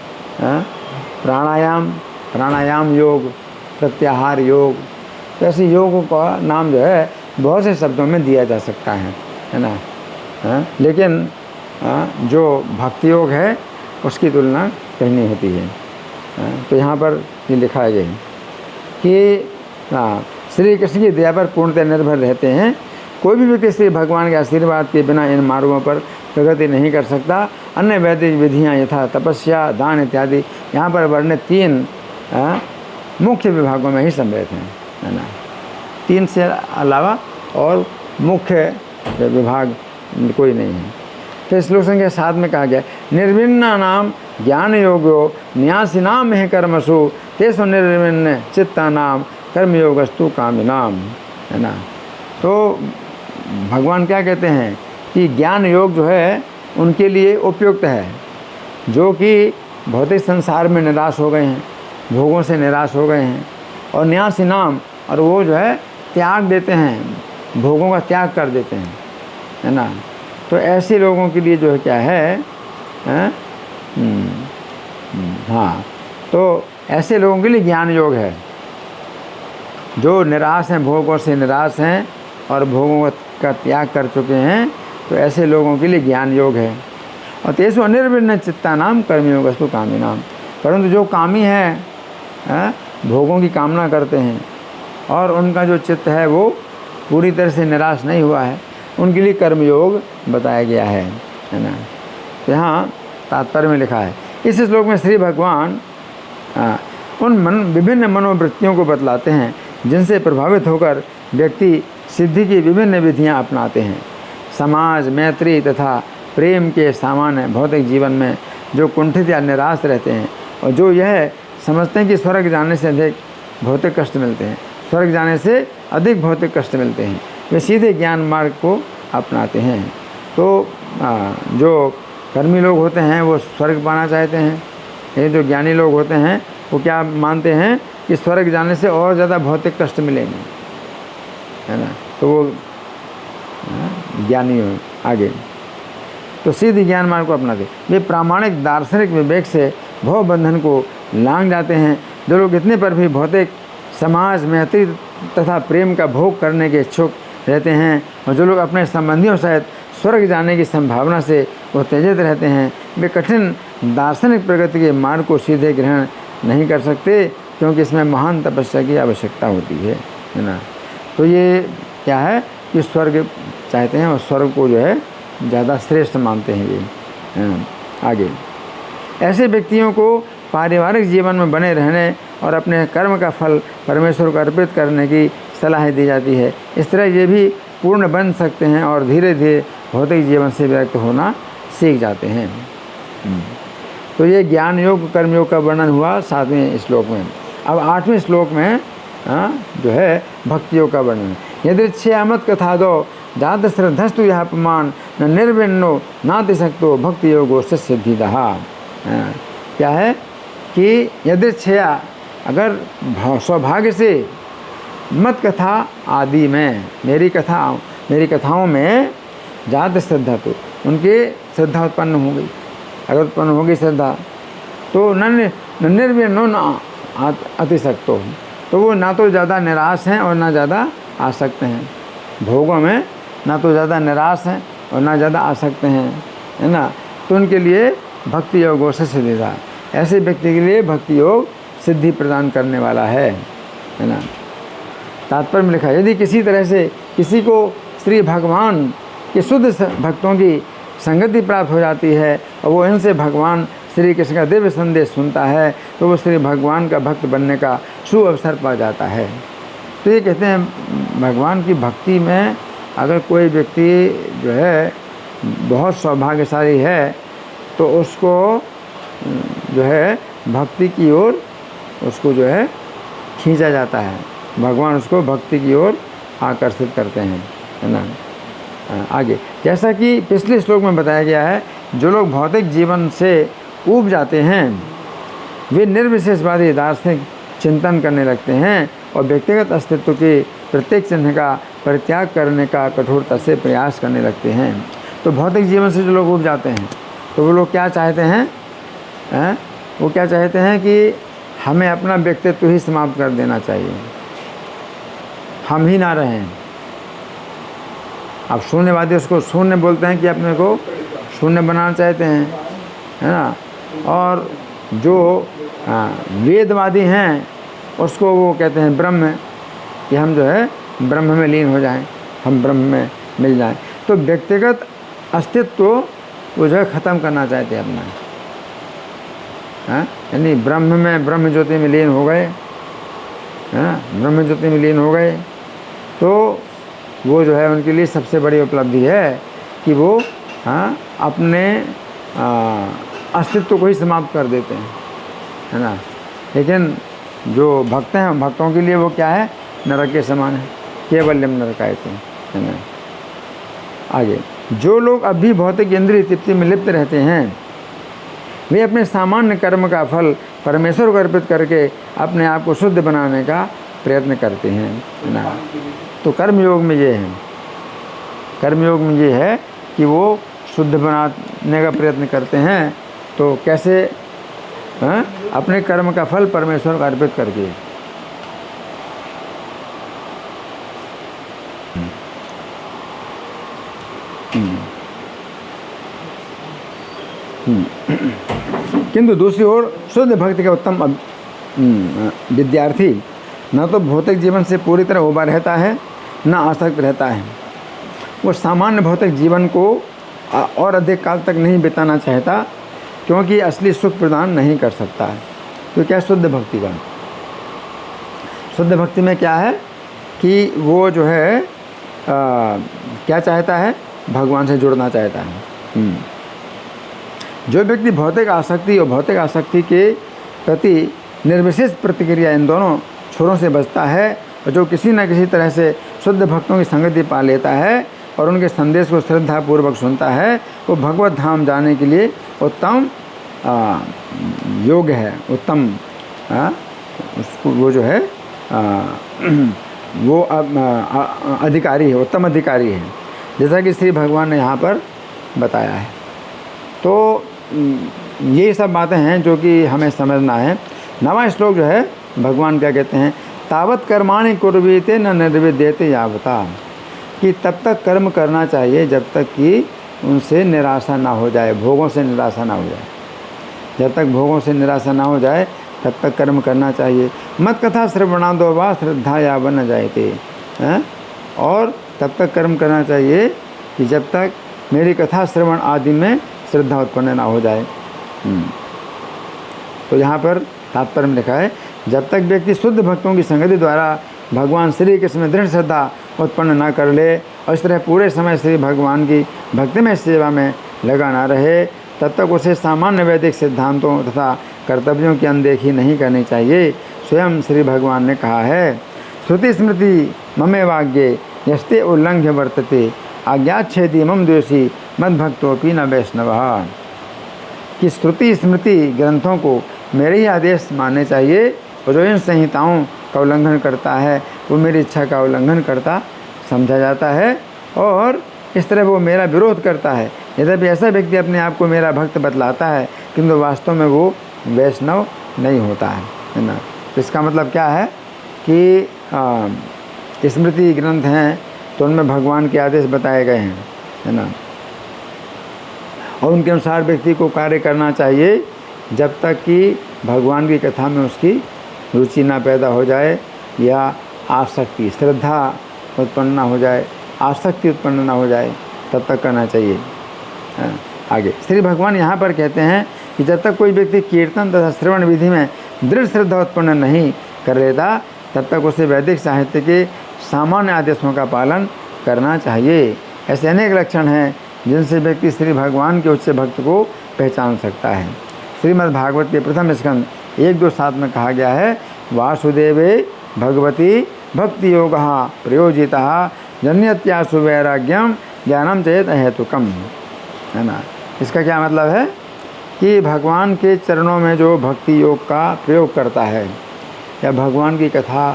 प्राणायाम, प्राणायाम योग, प्रत्याहार योग। तो ऐसे योगों का नाम जो है बहुत से शब्दों में दिया जा सकता है ना। लेकिन जो भक्ति योग है उसकी तुलना कहीं नहीं होती है। तो यहाँ पर ये लिखा है कि श्री कृष्ण की दया पर पूर्णतः निर्भर रहते हैं। कोई भी व्यक्ति श्री भगवान के आशीर्वाद के बिना इन मार्गों पर प्रगति नहीं कर सकता। अन्य वैदिक विधियाँ यथा तपस्या, दान इत्यादि यहाँ पर वर्णित 3 मुख्य विभागों में ही सम्मिलित हैं, है ना। 3 से अलावा और मुख्य विभाग कोई नहीं है। फिर श्लोक संख्या 7 में कहा गया, निर्विण्णा नाम ज्ञान योगो न्यासी नाम है कर्मसु तेसु निर्विण्ण चित्ता नाम कर्मयोगस्तु कामिनाम, है ना। तो भगवान क्या कहते हैं कि ज्ञान योग जो है उनके लिए उपयुक्त है, जो कि भौतिक संसार में निराश हो गए हैं, भोगों से निराश हो गए हैं, और न्यासी नाम, और वो जो है त्याग देते हैं, भोगों का त्याग कर देते हैं, है ना। तो ऐसे लोगों के लिए जो है क्या है, हाँ, तो ऐसे लोगों के लिए ज्ञान योग है। जो निराश हैं, भोगों से निराश हैं और भोगों का त्याग कर चुके हैं, तो ऐसे लोगों के लिए ज्ञान योग है। और तेसु अनिर्विण्ण चित्ता नाम कर्मयोगस्तु कामी नाम, परंतु जो कामी है, भोगों की कामना करते हैं और उनका जो चित्त है वो पूरी तरह से निराश नहीं हुआ है, उनके लिए कर्मयोग बताया गया है ना। तो यहाँ तात्पर्य में लिखा है, इस श्लोक में श्री भगवान उन विभिन्न मनोवृत्तियों को बतलाते हैं जिनसे प्रभावित होकर व्यक्ति सिद्धि की विभिन्न विधियाँ अपनाते हैं। समाज, मैत्री तथा प्रेम के सामान्य भौतिक जीवन में जो कुंठित या निराश रहते हैं और जो यह समझते हैं कि स्वर्ग जाने से अधिक भौतिक कष्ट मिलते हैं, स्वर्ग जाने से अधिक भौतिक कष्ट मिलते हैं, वे सीधे ज्ञान मार्ग को अपनाते हैं। तो जो कर्मी लोग होते हैं वो स्वर्ग पाना चाहते हैं, ये जो ज्ञानी लोग होते हैं वो क्या मानते हैं कि स्वर्ग जाने से और ज़्यादा भौतिक कष्ट मिलेंगे, है ना। तो वो ज्ञानी हो आगे, तो सीधे ज्ञान मार्ग को अपनाते। वे प्रामाणिक दार्शनिक विवेक से भव बंधन को लांघ जाते हैं। जो लोग इतने पर भी भौतिक समाज, मैत्री तथा प्रेम का भोग करने के इच्छुक रहते हैं और जो लोग अपने संबंधियों सहित स्वर्ग जाने की संभावना से उत्तेजित रहते हैं, वे कठिन दार्शनिक प्रगति के मार्ग को सीधे ग्रहण नहीं कर सकते, क्योंकि इसमें महान तपस्या की आवश्यकता होती है ना। तो ये क्या है कि स्वर्ग चाहते हैं और स्वर्ग को जो है ज़्यादा श्रेष्ठ मानते हैं ये। आगे, ऐसे व्यक्तियों को पारिवारिक जीवन में बने रहने और अपने कर्म का फल परमेश्वर को अर्पित करने की सलाह दी जाती है। इस तरह ये भी पूर्ण बन सकते हैं और धीरे धीरे भौतिक जीवन से विरक्त होना सीख जाते हैं। तो ये ज्ञान योग, कर्म योग का वर्णन हुआ 7वें श्लोक में। अब 8वें श्लोक में जो है भक्ति योग का वर्णन। यदृच्छया मत कथा दो जात श्रद्धस्तु यह अपमान न निर्विण्णो नातिशक्तो भक्ति योगो से सिद्धिदहा। क्या है कि यदृच्छया, अगर सौभाग्य से मत कथा आदि में, मेरी कथाओं में जात श्रद्धा, तो उनके श्रद्धा उत्पन्न हो गई, अगर उत्पन्न हो गई श्रद्धा, तो न निर्विण्णो न अतिशक्तो, तो वो ना तो ज़्यादा निराश हैं और ना ज़्यादा आसक्त हैं भोगों में, ना तो ज़्यादा निराश हैं और ना ज़्यादा आसक्त हैं, है ना। तो उनके लिए भक्ति योगों से सिद्धिदा, ऐसे व्यक्ति के लिए भक्ति योग सिद्धि प्रदान करने वाला है ना। तात्पर्य में लिखा, यदि किसी तरह से किसी को श्री भगवान के शुद्ध भक्तों की संगति प्राप्त हो जाती है और वो इनसे भगवान श्री कृष्ण का दिव्य संदेश सुनता है, तो वो श्री भगवान का भक्त बनने का शुभ अवसर पा जाता है। तो ये कहते हैं भगवान की भक्ति में अगर कोई व्यक्ति जो है बहुत सौभाग्यशाली है तो उसको जो है भक्ति की ओर उसको जो है खींचा जाता है, भगवान उसको भक्ति की ओर आकर्षित करते हैं, है ना। आगे जैसा कि पिछले श्लोक में बताया गया है, जो लोग भौतिक जीवन से ऊब जाते हैं वे निर्विशेषवादी दार्शनिक चिंतन करने लगते हैं और व्यक्तिगत अस्तित्व के प्रत्येक चिन्ह का परित्याग करने का कठोरता से प्रयास करने लगते हैं। तो भौतिक जीवन से जो लोग ऊब जाते हैं तो वो लोग क्या चाहते हैं, वो क्या चाहते हैं कि हमें अपना व्यक्तित्व ही समाप्त कर देना चाहिए, हम ही ना रहें। अब शून्यवादी उसको शून्य बोलते हैं कि अपने को शून्य बनाना चाहते हैं, है ना। और जो वेदवादी हैं उसको वो कहते हैं ब्रह्म, कि हम जो है ब्रह्म में लीन हो जाएं, हम ब्रह्म में मिल जाएं। तो व्यक्तिगत अस्तित्व वो जो है ख़त्म करना चाहते हैं अपना, यानी ब्रह्म ज्योति में लीन हो गए, है ना, ब्रह्म ज्योति में लीन हो गए तो वो जो है उनके लिए सबसे बड़ी उपलब्धि है कि वो अपने अस्तित्व को ही समाप्त कर देते हैं, है ना। लेकिन जो भक्त हैं, भक्तों के लिए वो क्या है, नरक के समान है, केवल्यम नरकायते, है ना। आगे जो लोग अभी भौतिक इंद्रिय तृप्ति में लिप्त रहते हैं वे अपने सामान्य कर्म का फल परमेश्वर को अर्पित करके अपने आप को शुद्ध बनाने का प्रयत्न करते हैं, है ना। तो कर्मयोग में ये है, कर्मयोग में ये है कि वो शुद्ध बनाने का प्रयत्न करते हैं। तो कैसे, अपने कर्म का फल परमेश्वर को अर्पित करके। किंतु दूसरी ओर शुद्ध भक्ति का उत्तम विद्यार्थी न तो भौतिक जीवन से पूरी तरह उबा रहता है न आसक्त रहता है। वो सामान्य भौतिक जीवन को और अधिक काल तक नहीं बिताना चाहता क्योंकि असली सुख प्रदान नहीं कर सकता है। तो क्या शुद्ध भक्ति का, शुद्ध भक्ति में क्या है कि वो जो है क्या चाहता है, भगवान से जुड़ना चाहता है। जो व्यक्ति भौतिक आसक्ति और भौतिक आसक्ति के प्रति निर्विशेष प्रतिक्रिया इन दोनों छोरों से बचता है और जो किसी न किसी तरह से शुद्ध भक्तों की संगति पा लेता है और उनके संदेश को श्रद्धापूर्वक सुनता है, वो भगवत धाम जाने के लिए उत्तम योग्य है, उत्तम उसको वो जो है वो अधिकारी है, उत्तम अधिकारी है, जैसा कि श्री भगवान ने यहाँ पर बताया है। तो ये सब बातें हैं जो कि हमें समझना है। 9वां श्लोक जो है भगवान क्या कहते हैं, तावत कर्माणि कुर्वीते न निर्विद्यते यावता, कि तब तक कर्म करना चाहिए जब तक कि उनसे निराशा ना हो जाए, भोगों से निराशा ना हो जाए। जब तक भोगों से निराशा ना हो जाए तब तक कर्म करना चाहिए। मत कथा श्रवणादो वा श्रद्धा या बन जाएते, और तब तक कर्म करना चाहिए कि जब तक मेरी कथा श्रवण आदि में श्रद्धा उत्पन्न ना हो जाए। तो यहाँ पर तात्पर्य में लिखा है, जब तक व्यक्ति शुद्ध भक्तों की संगति द्वारा भगवान श्री कृष्ण में दृढ़ श्रद्धा उत्पन्न ना कर ले और इस तरह पूरे समय श्री भगवान की भक्तिमय सेवा में लगा ना रहे, तब तक उसे सामान्य वैदिक सिद्धांतों तथा कर्तव्यों की अनदेखी नहीं करनी चाहिए। स्वयं श्री भगवान ने कहा है, श्रुति स्मृति ममे वाग्ये यस्ते उल्लंघ्य वर्तते आज्ञाच्छेदी मम द्वेषी मद्भक्तोपि न वैष्णवः, कि श्रुति स्मृति ग्रंथों को मेरे ही आदेश मानने चाहिए और जो इन संहिताओं का उल्लंघन करता है वो मेरी इच्छा का उल्लंघन करता समझा जाता है और इस तरह वो मेरा विरोध करता है। यद्यपि ऐसा व्यक्ति अपने आप को मेरा भक्त बतलाता है किंतु वास्तव में वो वैष्णव नहीं होता है ना। तो इसका मतलब क्या है कि स्मृति ग्रंथ हैं तो उनमें भगवान के आदेश बताए गए हैं, है ना, और उनके अनुसार व्यक्ति को कार्य करना चाहिए जब तक कि भगवान की कथा में उसकी रुचि ना पैदा हो जाए या आसक्ति, श्रद्धा उत्पन्न ना हो जाए, आसक्ति उत्पन्न ना हो जाए, तब तक करना चाहिए। आगे श्री भगवान यहाँ पर कहते हैं कि जब तक कोई व्यक्ति कीर्तन तथा श्रवण विधि में दृढ़ श्रद्धा उत्पन्न नहीं कर लेता तब तक उसे वैदिक साहित्य के सामान्य आदेशों का पालन करना चाहिए। ऐसे अनेक लक्षण हैं जिनसे व्यक्ति श्री भगवान के उच्च भक्त को पहचान सकता है। श्रीमद् भागवत के प्रथम स्कंद 1-2-7 में कहा गया है, वासुदेवे भगवती भक्ति योग प्रयोजिता जन्यत्यासु वैराग्यम ज्ञानम चेत अहेतुकम, है ना। इसका क्या मतलब है कि भगवान के चरणों में जो भक्ति योग का प्रयोग करता है, या भगवान की कथा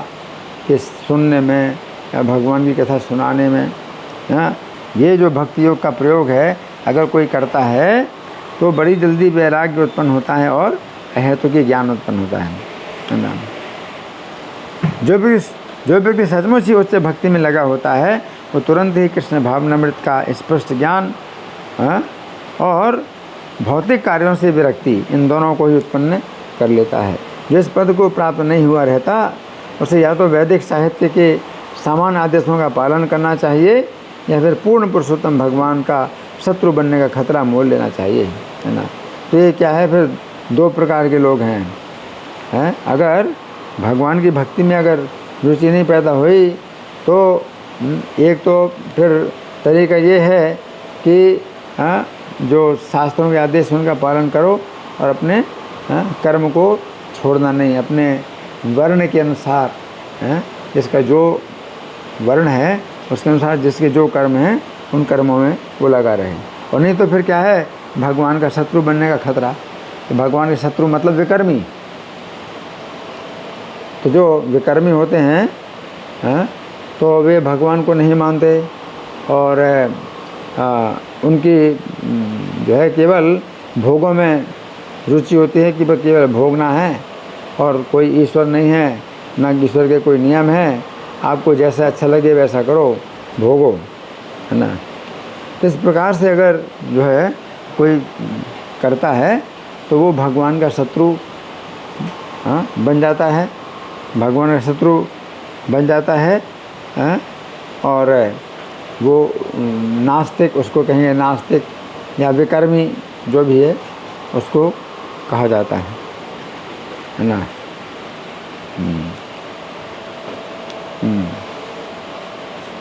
के सुनने में, या भगवान की कथा सुनाने में, ये जो भक्ति योग का प्रयोग है अगर कोई करता है तो बड़ी जल्दी वैराग्य उत्पन्न होता है और अहेतुकी ज्ञान उत्पन्न होता है ना। जो व्यक्ति सचमुच ही उच्च भक्ति में लगा होता है वो तुरंत ही कृष्ण भावनामृत का स्पष्ट ज्ञान और भौतिक कार्यों से विरक्ति, इन दोनों को ही उत्पन्न कर लेता है। जिस पद को प्राप्त नहीं हुआ रहता उसे या तो वैदिक साहित्य के सामान्य आदेशों का पालन करना चाहिए या फिर पूर्ण पुरुषोत्तम भगवान का शत्रु बनने का खतरा मोल लेना चाहिए, है ना। तो ये क्या है, फिर 2 प्रकार के लोग हैं। अगर भगवान की भक्ति में अगर रुचि नहीं पैदा हुई तो एक तो फिर तरीका ये है कि जो शास्त्रों के आदेश उनका पालन करो और अपने कर्म को छोड़ना नहीं, अपने वर्ण के अनुसार, जिसका जो वर्ण है उसके अनुसार जिसके जो कर्म हैं उन कर्मों में वो लगा रहे। और नहीं तो फिर क्या है, भगवान का शत्रु बनने का खतरा। तो भगवान के शत्रु मतलब विकर्मी। तो जो विकर्मी होते हैं तो वे भगवान को नहीं मानते और उनकी जो है केवल भोगों में रुचि होती है कि वह केवल भोगना है और कोई ईश्वर नहीं है, ना ईश्वर के कोई नियम है, आपको जैसा अच्छा लगे वैसा करो, भोगो, है ना। तो इस प्रकार से अगर जो है कोई करता है तो वो भगवान का शत्रु बन जाता है, भगवान का शत्रु बन जाता है। और वो नास्तिक, उसको कहेंगे नास्तिक या विकर्मी जो भी है उसको कहा जाता है ना।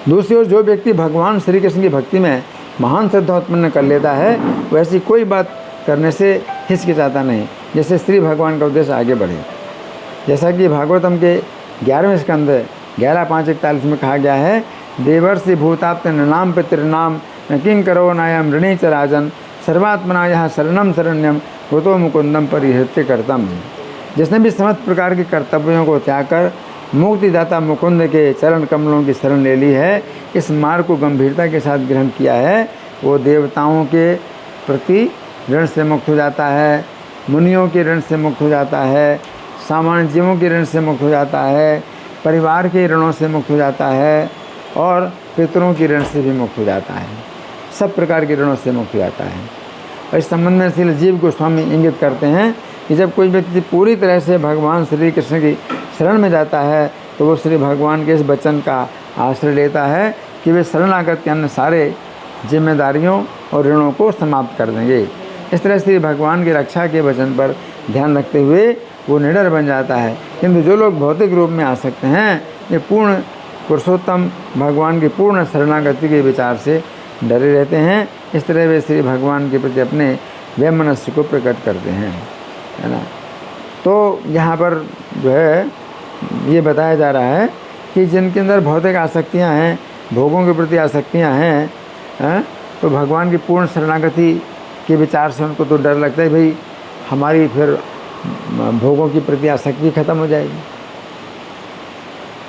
दूसरी ओर जो व्यक्ति भगवान श्री कृष्ण की भक्ति में महान श्रद्धा उत्पन्न कर लेता है वैसी कोई बात करने से हिचकिचाता नहीं, जैसे श्री भगवान का उद्देश्य आगे बढ़े। जैसा कि भागवतम के 11वें स्कंद 11:5-41 में कहा गया है, देवर्षि भूताप्त नाम पितृनाम किं करो नायम ऋणी च राजन सर्वात्मना यह शरणम शरण्यम भूतो मुकुंदम परिहृत्य करतम। जिसने भी समस्त प्रकार के कर्तव्यों को त्याग कर मुक्तिदाता मुकुंद के चरण कमलों की शरण ले ली है, इस मार्ग को गंभीरता के साथ ग्रहण किया है, वो देवताओं के प्रति ऋण से मुक्त हो जाता है, मुनियों के ऋण से मुक्त हो जाता है, सामान्य जीवों के ऋण से मुक्त हो जाता है, परिवार के ऋणों से मुक्त हो जाता है और पितरों के ऋण से भी मुक्त हो जाता है, सब प्रकार के ऋणों से मुक्त हो जाता है। और इस संबंध में श्री जीव गोस्वामी इंगित करते हैं कि जब कोई व्यक्ति पूरी तरह से भगवान श्री कृष्ण की शरण में जाता है तो वो श्री भगवान के इस वचन का आश्रय लेता है कि वे शरणागत के अन्य सारे जिम्मेदारियों और ऋणों को समाप्त कर देंगे। इस तरह श्री भगवान की रक्षा के वचन पर ध्यान रखते हुए वो निडर बन जाता है। किंतु जो लोग भौतिक रूप में आ सकते हैं ये पूर्ण पुरुषोत्तम भगवान की पूर्ण शरणागति के विचार से डरे रहते हैं। इस तरह वे श्री भगवान के प्रति अपने वैमनस्य को प्रकट करते हैं, है ना। तो यहाँ पर जो है ये बताया जा रहा है कि जिनके अंदर भौतिक आसक्तियाँ हैं, भोगों के प्रति आसक्तियाँ हैं, तो भगवान की पूर्ण शरणागति के विचार से उनको तो डर लगता है भाई हमारी फिर भोगों की प्रति आसक्ति खत्म हो जाएगी।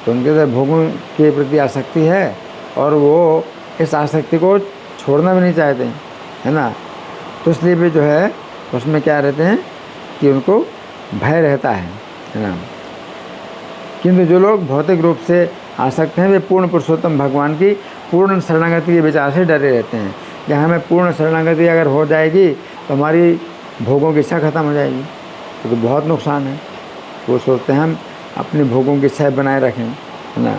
तो उनके अंदर भोगों के प्रति आसक्ति है और वो इस आसक्ति को छोड़ना भी नहीं चाहते, है ना। तो इसलिए भी जो है उसमें क्या रहते हैं कि उनको भय रहता है ना। किंतु जो लोग भौतिक रूप से आसक्त हैं वे पूर्ण पुरुषोत्तम भगवान की पूर्ण शरणागति के विचार से डरे रहते हैं। कि हमें पूर्ण शरणागति अगर हो जाएगी तो हमारी भोगों की इच्छा खत्म हो जाएगी, तो बहुत नुकसान है। वो सोचते हैं हम अपनी भोगों की इच्छा बनाए रखें, है ना।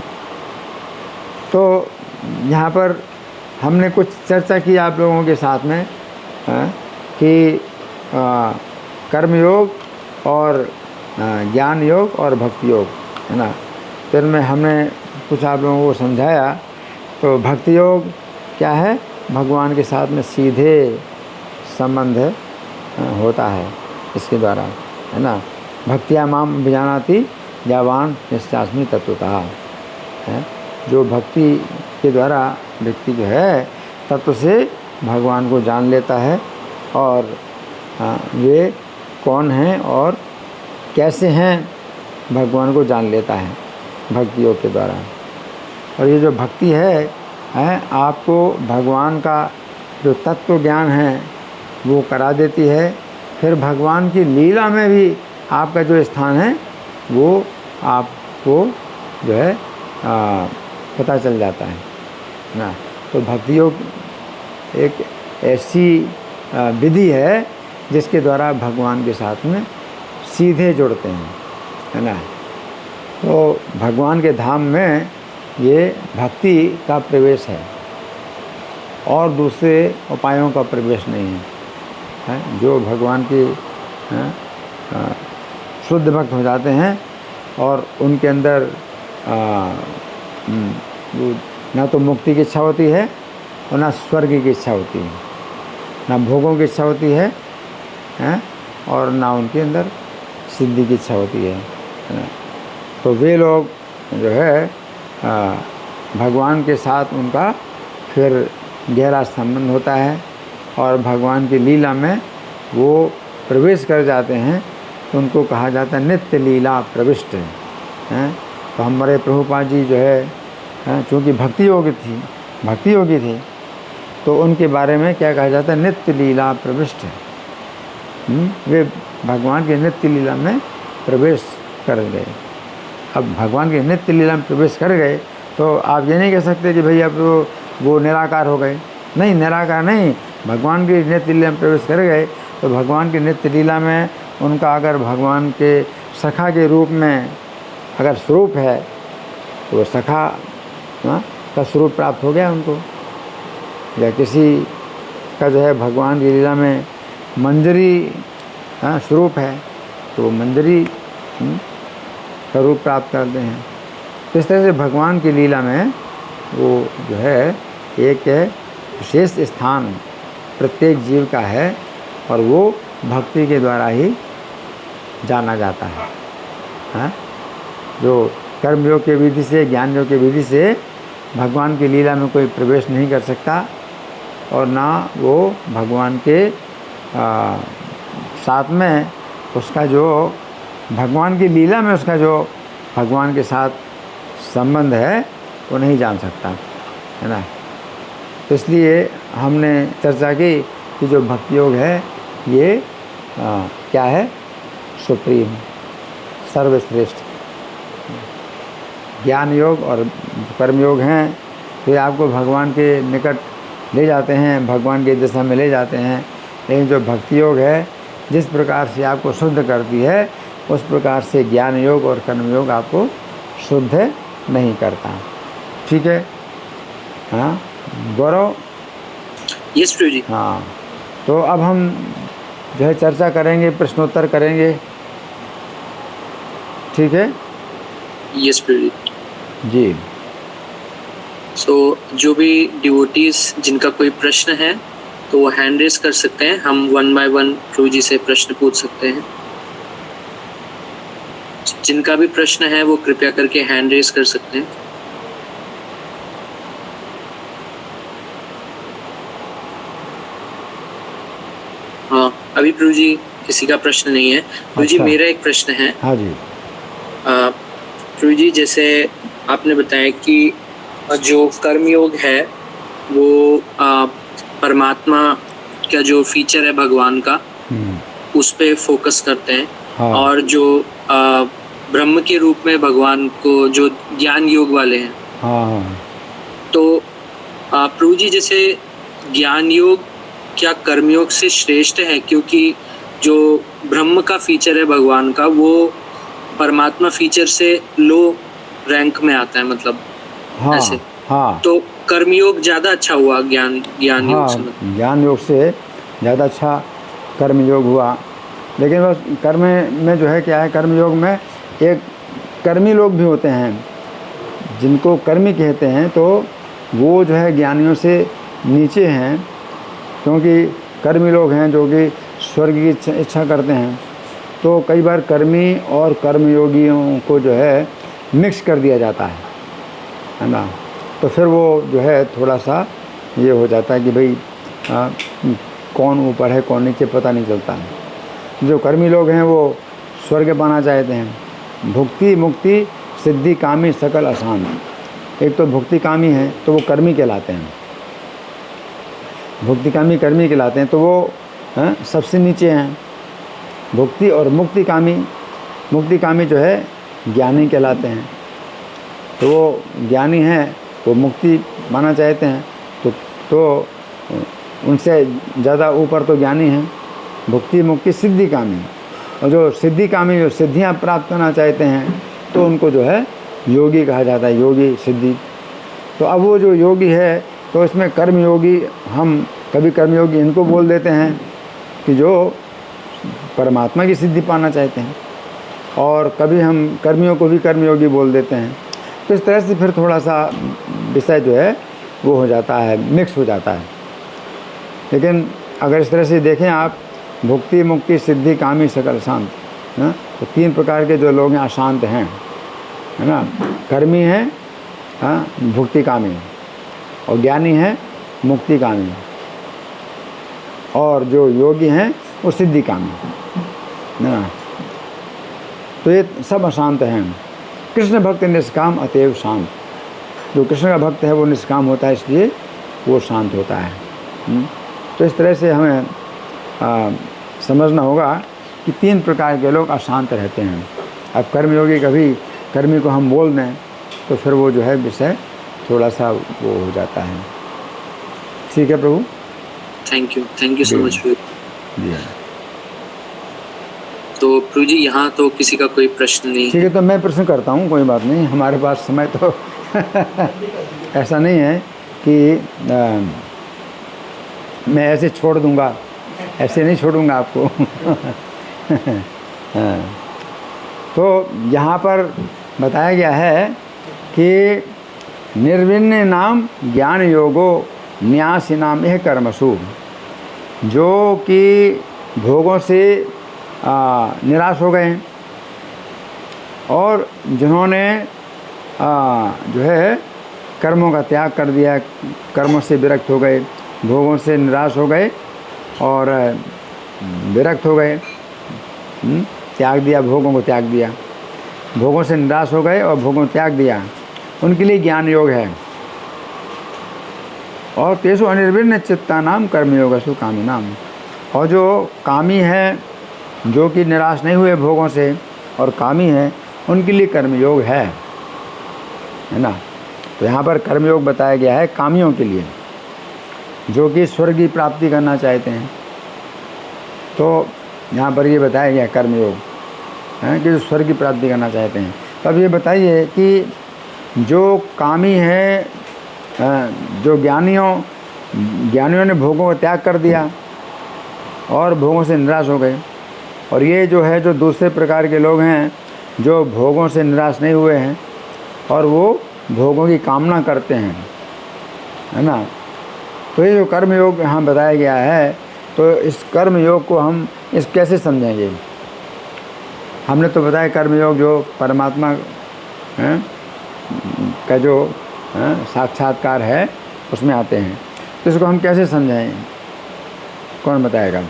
तो यहाँ पर हमने कुछ चर्चा की आप लोगों के साथ में कि कर्मयोग और ज्ञान योग और भक्ति योग, है ना। तो इनमें हमने कुछ आप लोगों को समझाया तो भक्ति योग क्या है? भगवान के साथ में सीधे संबंध होता है इसके द्वारा, है ना। भक्तिया माम अभिजानाति यावान निश्चास्मि तत्वतः, है। जो भक्ति के द्वारा व्यक्ति जो है तत्व से भगवान को जान लेता है और वे कौन हैं और कैसे हैं भगवान को जान लेता है भक्ति योग के द्वारा। और ये जो भक्ति है आपको भगवान का जो तत्व ज्ञान है वो करा देती है। फिर भगवान की लीला में भी आपका जो स्थान है वो आपको जो है पता चल जाता है ना। तो भक्ति योग एक ऐसी विधि है जिसके द्वारा भगवान के साथ में सीधे जुड़ते हैं, है ना। तो भगवान के धाम में ये भक्ति का प्रवेश है और दूसरे उपायों का प्रवेश नहीं है। जो भगवान की शुद्ध भक्त हो जाते हैं और उनके अंदर ना तो मुक्ति की इच्छा होती है और ना स्वर्ग की इच्छा होती है, ना भोगों की इच्छा होती है, और ना उनके अंदर सिद्धि की इच्छा होती है ना। तो वे लोग जो है भगवान के साथ उनका फिर गहरा संबंध होता है और भगवान की लीला में वो प्रवेश कर जाते हैं। तो उनको कहा जाता है नित्य लीला प्रविष्ट हैं। तो हमारे प्रभुपाद जी जो है चूँकि भक्ति योगी थी तो उनके बारे में क्या कहा जाता है? नित्य लीला प्रविष्ट। वे भगवान की नित्य लीला में प्रवेश कर गए। अब भगवान की नित्य लीला में प्रवेश कर गए तो आप ये नहीं कह सकते कि भाई अब वो निराकार हो गए। नहीं, निराकार नहीं, भगवान की नित्य लीला में प्रवेश कर गए तो भगवान की नित्य लीला में उनका अगर भगवान के सखा के रूप में अगर स्वरूप है तो वो सखा का स्वरूप प्राप्त हो गया उनको। या किसी का जो है भगवान की लीला में मंजरी स्वरूप है तो वो मंजरी का रूप प्राप्त करते हैं। तो इस तरह से भगवान की लीला में वो जो है एक विशेष स्थान प्रत्येक जीव का है और वो भक्ति के द्वारा ही जाना जाता है। जो कर्मयोग के विधि से, ज्ञान योग के विधि से भगवान की लीला में कोई प्रवेश नहीं कर सकता और ना वो भगवान के साथ में उसका जो भगवान की लीला में उसका जो भगवान के साथ संबंध है वो नहीं जान सकता, है ना। तो इसलिए हमने चर्चा की कि जो भक्ति योग है ये क्या है? सुप्रीम, सर्वश्रेष्ठ। ज्ञान योग और कर्म योग हैं तो ये आपको भगवान के निकट ले जाते हैं, भगवान की दिशा में ले जाते हैं। लेकिन जो भक्ति योग है जिस प्रकार से आपको शुद्ध करती है उस प्रकार से ज्ञान योग और कर्म योग आपको शुद्ध नहीं करता। ठीक है? हाँ गौरव? यस प्रभु जी। हाँ, तो अब हम जो है चर्चा करेंगे, प्रश्नोत्तर करेंगे। ठीक है? यस प्रभु जी। जी। सो जो भी डिवोटीज जिनका कोई प्रश्न है तो वो हैंड रेस कर सकते हैं। हम 1 बाय 1 प्रभु जी से प्रश्न पूछ सकते हैं। जिनका भी प्रश्न है वो कृपया करके हैंड रेस कर सकते हैं। हाँ, अभी प्रभु जी किसी का प्रश्न नहीं है। प्रभु जी अच्छा। मेरा एक प्रश्न है। हाँ जी। प्रभु जी जैसे आपने बताया कि जो कर्म योग है वो परमात्मा का जो फीचर है भगवान का उस पे फोकस करते हैं। हाँ। और जो ब्रह्म के रूप में भगवान को जो ज्ञान योग वाले हैं। हाँ। तो प्रभु जी जैसे ज्ञान योग क्या कर्मयोग से श्रेष्ठ है? क्योंकि जो ब्रह्म का फीचर है भगवान का वो परमात्मा फीचर से लो रैंक में आता है, मतलब हाँ। ऐसे। हाँ। तो कर्मयोग ज्यादा अच्छा हुआ ज्ञान योग से? हाँ, ज्ञान योग से ज़्यादा अच्छा कर्म योग हुआ। लेकिन बस कर्म में जो है क्या है, कर्म योग में एक कर्मी लोग भी होते हैं जिनको कर्मी कहते हैं। तो वो जो है ज्ञानियों से नीचे हैं, क्योंकि कर्मी लोग हैं जो कि स्वर्ग की इच्छा करते हैं। तो कई बार कर्मी और कर्मयोगियों को जो है मिक्स कर दिया जाता है ना। तो फिर वो जो है थोड़ा सा ये हो जाता है कि भाई कौन ऊपर है कौन नीचे पता नहीं चलता है। जो कर्मी लोग हैं वो स्वर्ग पाना चाहते हैं। भुक्ति मुक्ति सिद्धि कामी सकल अशांत। एक तो भुक्ति कामी है तो वो कर्मी कहलाते हैं, भुक्ति कामी कर्मी कहलाते हैं, तो वो सबसे नीचे हैं। भुक्ति और मुक्ति कामी जो है ज्ञानी कहलाते हैं। तो वो ज्ञानी हैं, वो मुक्ति माना चाहते हैं, तो उनसे ज़्यादा ऊपर तो ज्ञानी हैं। भुक्ति मुक्ति सिद्धि कामी, और जो सिद्धि कामी जो सिद्धियां प्राप्त करना चाहते हैं तो उनको जो है योगी कहा जाता है, योगी सिद्धि। तो अब वो जो योगी है तो इसमें कर्मयोगी, हम कभी कर्मयोगी इनको बोल देते हैं कि जो परमात्मा की सिद्धि पाना चाहते हैं, और कभी हम कर्मियों को भी कर्मयोगी बोल देते हैं। तो इस तरह से फिर थोड़ा सा विषय जो है वो हो जाता है, मिक्स हो जाता है। लेकिन अगर इस तरह से देखें आप, भुक्ति मुक्ति सिद्धि कामी सकल शांत, तो 3 प्रकार के जो लोग हैं अशांत हैं, है ना। कर्मी हैं, हाँ, भुक्ति कामी, और ज्ञानी हैं मुक्ति कामी, और जो योगी हैं वो सिद्धि कामी ना। तो ये सब अशांत हैं। कृष्ण भक्त निष्काम अतएव शांत। जो कृष्ण का भक्त है वो निष्काम होता है, इसलिए वो शांत होता है। तो इस तरह से हमें समझना होगा कि 3 प्रकार के लोग अशांत रहते हैं। अब कर्मयोगी कभी कर्मी को हम बोल दें तो फिर वो जो है विषय थोड़ा सा वो हो जाता है। ठीक है प्रभु, थैंक यू सो मच। जी तो प्रभु जी यहाँ तो किसी का कोई प्रश्न नहीं। ठीक है, तो मैं प्रश्न करता हूँ, कोई बात नहीं, हमारे पास समय तो ऐसा नहीं है कि मैं ऐसे छोड़ दूँगा, ऐसे नहीं छोड़ूंगा आपको। तो यहाँ पर बताया गया है कि निर्विण्य नाम ज्ञान योगो न्यासी नाम यह कर्मसु। जो कि भोगों से निराश हो गए और जिन्होंने जो है कर्मों का त्याग कर दिया, कर्मों से विरक्त हो गए, भोगों से निराश हो गए और विरक्त हो गए, त्याग दिया, भोगों को त्याग दिया, भोगों से निराश हो गए और भोगों को त्याग दिया, उनके लिए ज्ञान योग है। और तेसु अनिर्विण्ण चित्ता नाम कर्मयोगसु कामी नाम। और जो कामी है, जो कि निराश नहीं हुए भोगों से और कामी है, उनके लिए कर्मयोग है ना। तो यहाँ पर कर्मयोग बताया गया है कामियों के लिए, जो कि स्वर्ग की प्राप्ति करना चाहते हैं। तो यहाँ पर ये बताया गया कर्मयोग है कि जो स्वर्ग की प्राप्ति करना चाहते हैं। तब ये बताइए कि जो कामी है, जो ज्ञानियों ने भोगों का त्याग कर दिया और भोगों से निराश हो गए, और ये जो है जो दूसरे प्रकार के लोग हैं जो भोगों से निराश नहीं हुए हैं और वो भोगों की कामना करते हैं, है ना। तो ये जो कर्म योग यहाँ बताया गया है, तो इस कर्म योग को हम इस कैसे समझेंगे। हमने तो बताया कर्म योग जो परमात्मा का जो साक्षात्कार है उसमें आते हैं, तो इसको हम कैसे समझाएं, कौन बताएगा।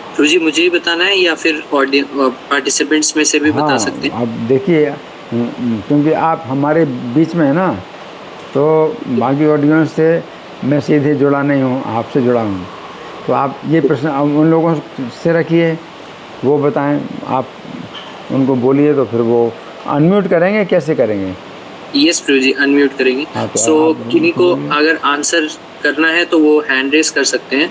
प्रभु जी मुझे ही बताना है या फिर पार्टिसिपेंट्स में से भी बता सकते हैं। अब देखिए, क्योंकि आप हमारे बीच में है ना, तो बाकी ऑडियंस से मैं सीधे जुड़ा नहीं हूँ, आपसे जुड़ा हूँ। तो आप ये प्रश्न उन लोगों से रखिए, वो बताएं, आप उनको बोलिए, तो फिर वो अनम्यूट करेंगे, कैसे करेंगे। यस प्रभु जी, अनम्यूट करेंगे। हाँ, तो सो किन्हीं को अगर आंसर करना है तो वो हैंड रेस कर सकते हैं।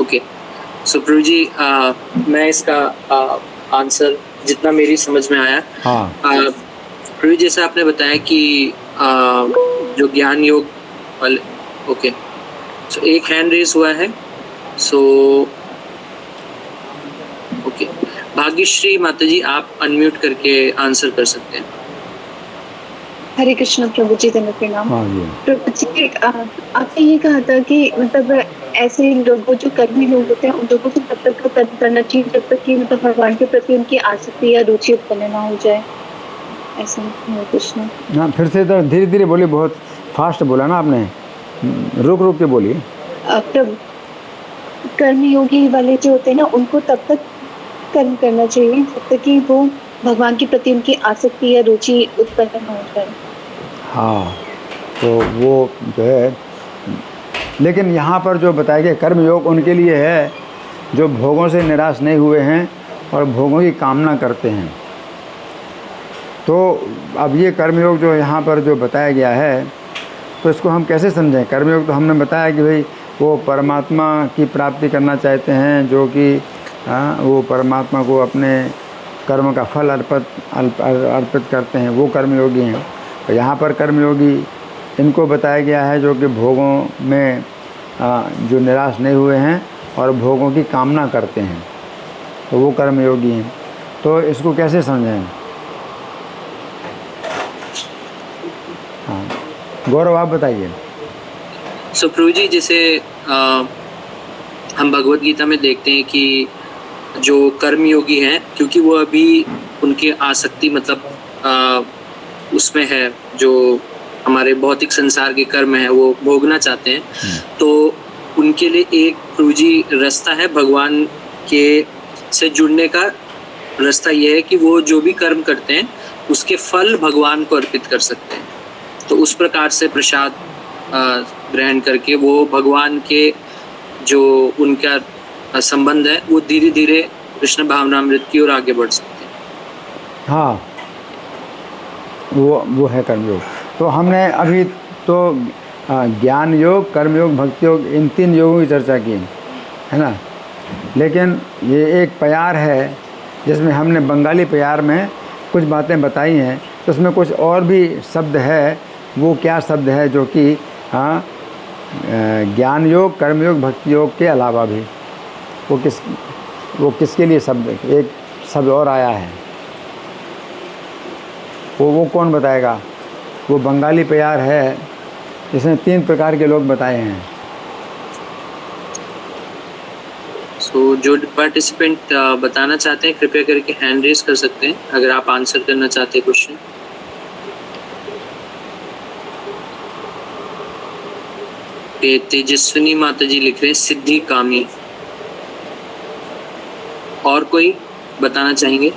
ओके, सो प्रभु जी मैं इसका आंसर जितना मेरी समझ में आया, हाँ, प्रभु जैसा आपने बताया कि जो ज्ञान योग वाले, ओके, सो एक हैंड रेस हुआ है। सो भाग्यश्री माता जी, आप अनम्यूट करके आंसर कर सकते हैं। हरे कृष्ण प्रभु जी, धन्य प्रणाम। हाँ जी। प्रभु जी, आपने ये कहा था कि मतलब ऐसे लोगों जो कर्मी लोग होते हैं उन लोगों को तब तक कर्म करना चाहिए जब तक कि मतलब भगवान के प्रति उनकी आसक्ति या रुचि उत्पन्न ना हो जाए, ऐसा। हरे कृष्ण। हाँ, फिर से तो धीरे धीरे बोलिए, बहुत फास्ट बोला ना आपने, रुक रुक के बोलिए। प्रभु, कर्मयोगी वाले जो होते हैं ना उनको तब तक कर्म करना चाहिए जब तक कि वो भगवान के प्रति उनकी आसक्ति या रुचि उत्पन्न न हो जाए। हाँ, तो वो जो है, लेकिन यहाँ पर जो बताया गया कर्मयोग उनके लिए है जो भोगों से निराश नहीं हुए हैं और भोगों की कामना करते हैं। तो अब ये कर्मयोग जो यहाँ पर जो बताया गया है, तो इसको हम कैसे समझें? कर्मयोग तो हमने बताया कि भाई वो परमात्मा की प्राप्ति करना चाहते हैं, जो कि वो परमात्मा को अपने कर्म का फल अर्पित करते हैं, वो कर्मयोगी हैं। तो यहाँ पर कर्मयोगी इनको बताया गया है जो कि भोगों में जो निराश नहीं हुए हैं और भोगों की कामना करते हैं, तो वो कर्मयोगी हैं। तो इसको कैसे समझें? हाँ, गौरव आप बताइए। सो प्रभु जी, जैसे हम भगवत गीता में देखते हैं कि जो कर्मयोगी हैं, क्योंकि वो अभी उनकी आसक्ति मतलब उसमें है, जो हमारे भौतिक संसार के कर्म है वो भोगना चाहते हैं, तो उनके लिए एक प्रभु जी रास्ता है भगवान के से जुड़ने का। रास्ता ये है कि वो जो भी कर्म करते हैं उसके फल भगवान को अर्पित कर सकते हैं। तो उस प्रकार से प्रसाद ग्रहण करके वो भगवान के जो उनका संबंध है वो धीरे धीरे कृष्ण भावनामृत की ओर आगे बढ़ सकते हैं। हाँ, वो है कर्मयोग। तो हमने अभी तो ज्ञान योग, कर्मयोग, भक्ति योग, इन 3 योगों की चर्चा की है ना। लेकिन ये एक प्यार है जिसमें हमने बंगाली प्यार में कुछ बातें बताई हैं, तो उसमें कुछ और भी शब्द है। वो क्या शब्द है जो कि ज्ञान योग, कर्मयोग, भक्ति योग के अलावा भी वो किसके लिए शब्द, एक शब्द और आया है, वो कौन बताएगा? वो बंगाली प्यार है जिसमें 3 प्रकार के लोग बताए हैं। सो जो पार्टिसिपेंट बताना चाहते हैं कृपया करके हैंड रेज कर सकते हैं अगर आप आंसर करना चाहते हैं क्वेश्चन। तेजस्विनी माता जी लिख रहे हैं सिद्धि कामी। और कोई बताना चाहेंगे?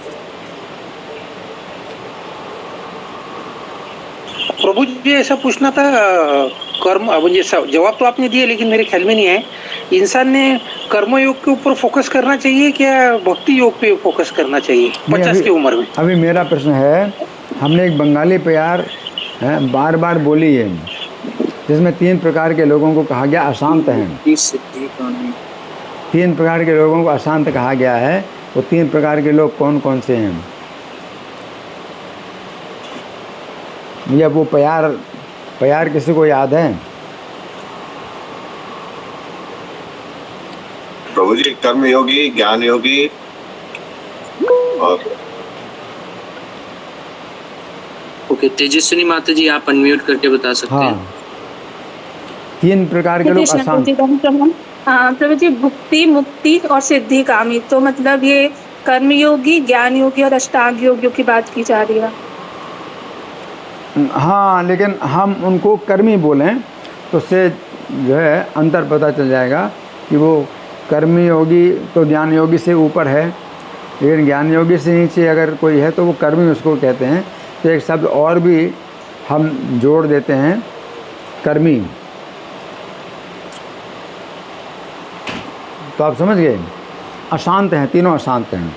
प्रभु जी, ऐसा पूछना था, कर्म मुझे जवाब तो आपने दिया लेकिन मेरे ख्याल में नहीं है, इंसान ने कर्म योग के ऊपर फोकस करना चाहिए क्या भक्ति योग पे फोकस करना चाहिए 50 की उम्र में? अभी मेरा प्रश्न है, हमने एक बंगाली प्यार बार बार बोली है जिसमें 3 प्रकार के लोगों को कहा गया अशांत हैं। 3 प्रकार के लोगों को अशांत कहा गया है। वो 3 प्रकार के लोग कौन कौन से हैं? या वो प्यार किसी को याद है? प्रभु जी, कर्म योगी, ज्ञान योगी और ओके, तेजस्विनी माता जी आप अनम्यूट करके बता सकते हैं। हाँ, 3 प्रकार के लोग अशांत। हाँ प्रभु जी, भुक्ति, मुक्ति और सिद्धि कामी, तो मतलब ये कर्मयोगी, ज्ञान योगी और अष्टांग योगियों की बात की जा रही है। हाँ, लेकिन हम उनको कर्मी बोलें तो उससे जो है अंतर पता चल जाएगा कि वो कर्मी योगी तो ज्ञान योगी से ऊपर है, लेकिन ज्ञान योगी से नीचे अगर कोई है तो वो कर्मी उसको कहते हैं। तो एक शब्द और भी हम जोड़ देते हैं, कर्मी। तो आप समझ गए, अशांत हैं, तीनों अशांत हैं,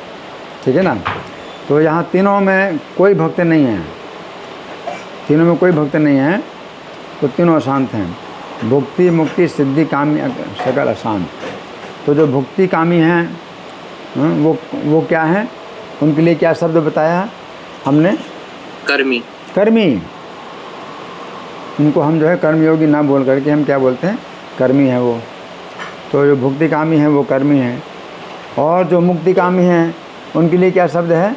ठीक है ना। तो यहाँ तीनों में कोई भक्त नहीं है, तीनों में कोई भक्त नहीं है, तो तीनों अशांत हैं। भुक्ति, मुक्ति, सिद्धि, कामी, सकल अशांत। तो जो भुक्ति कामी हैं वो क्या है? उनके लिए क्या शब्द बताया हमने? कर्मी। कर्मी। उनको हम जो है कर्मयोगी ना बोल करके हम क्या बोलते हैं? कर्मी है वो। तो जो भुक्ति कामी है वो कर्मी है, और जो मुक्ति कामी हैं उनके लिए क्या शब्द है?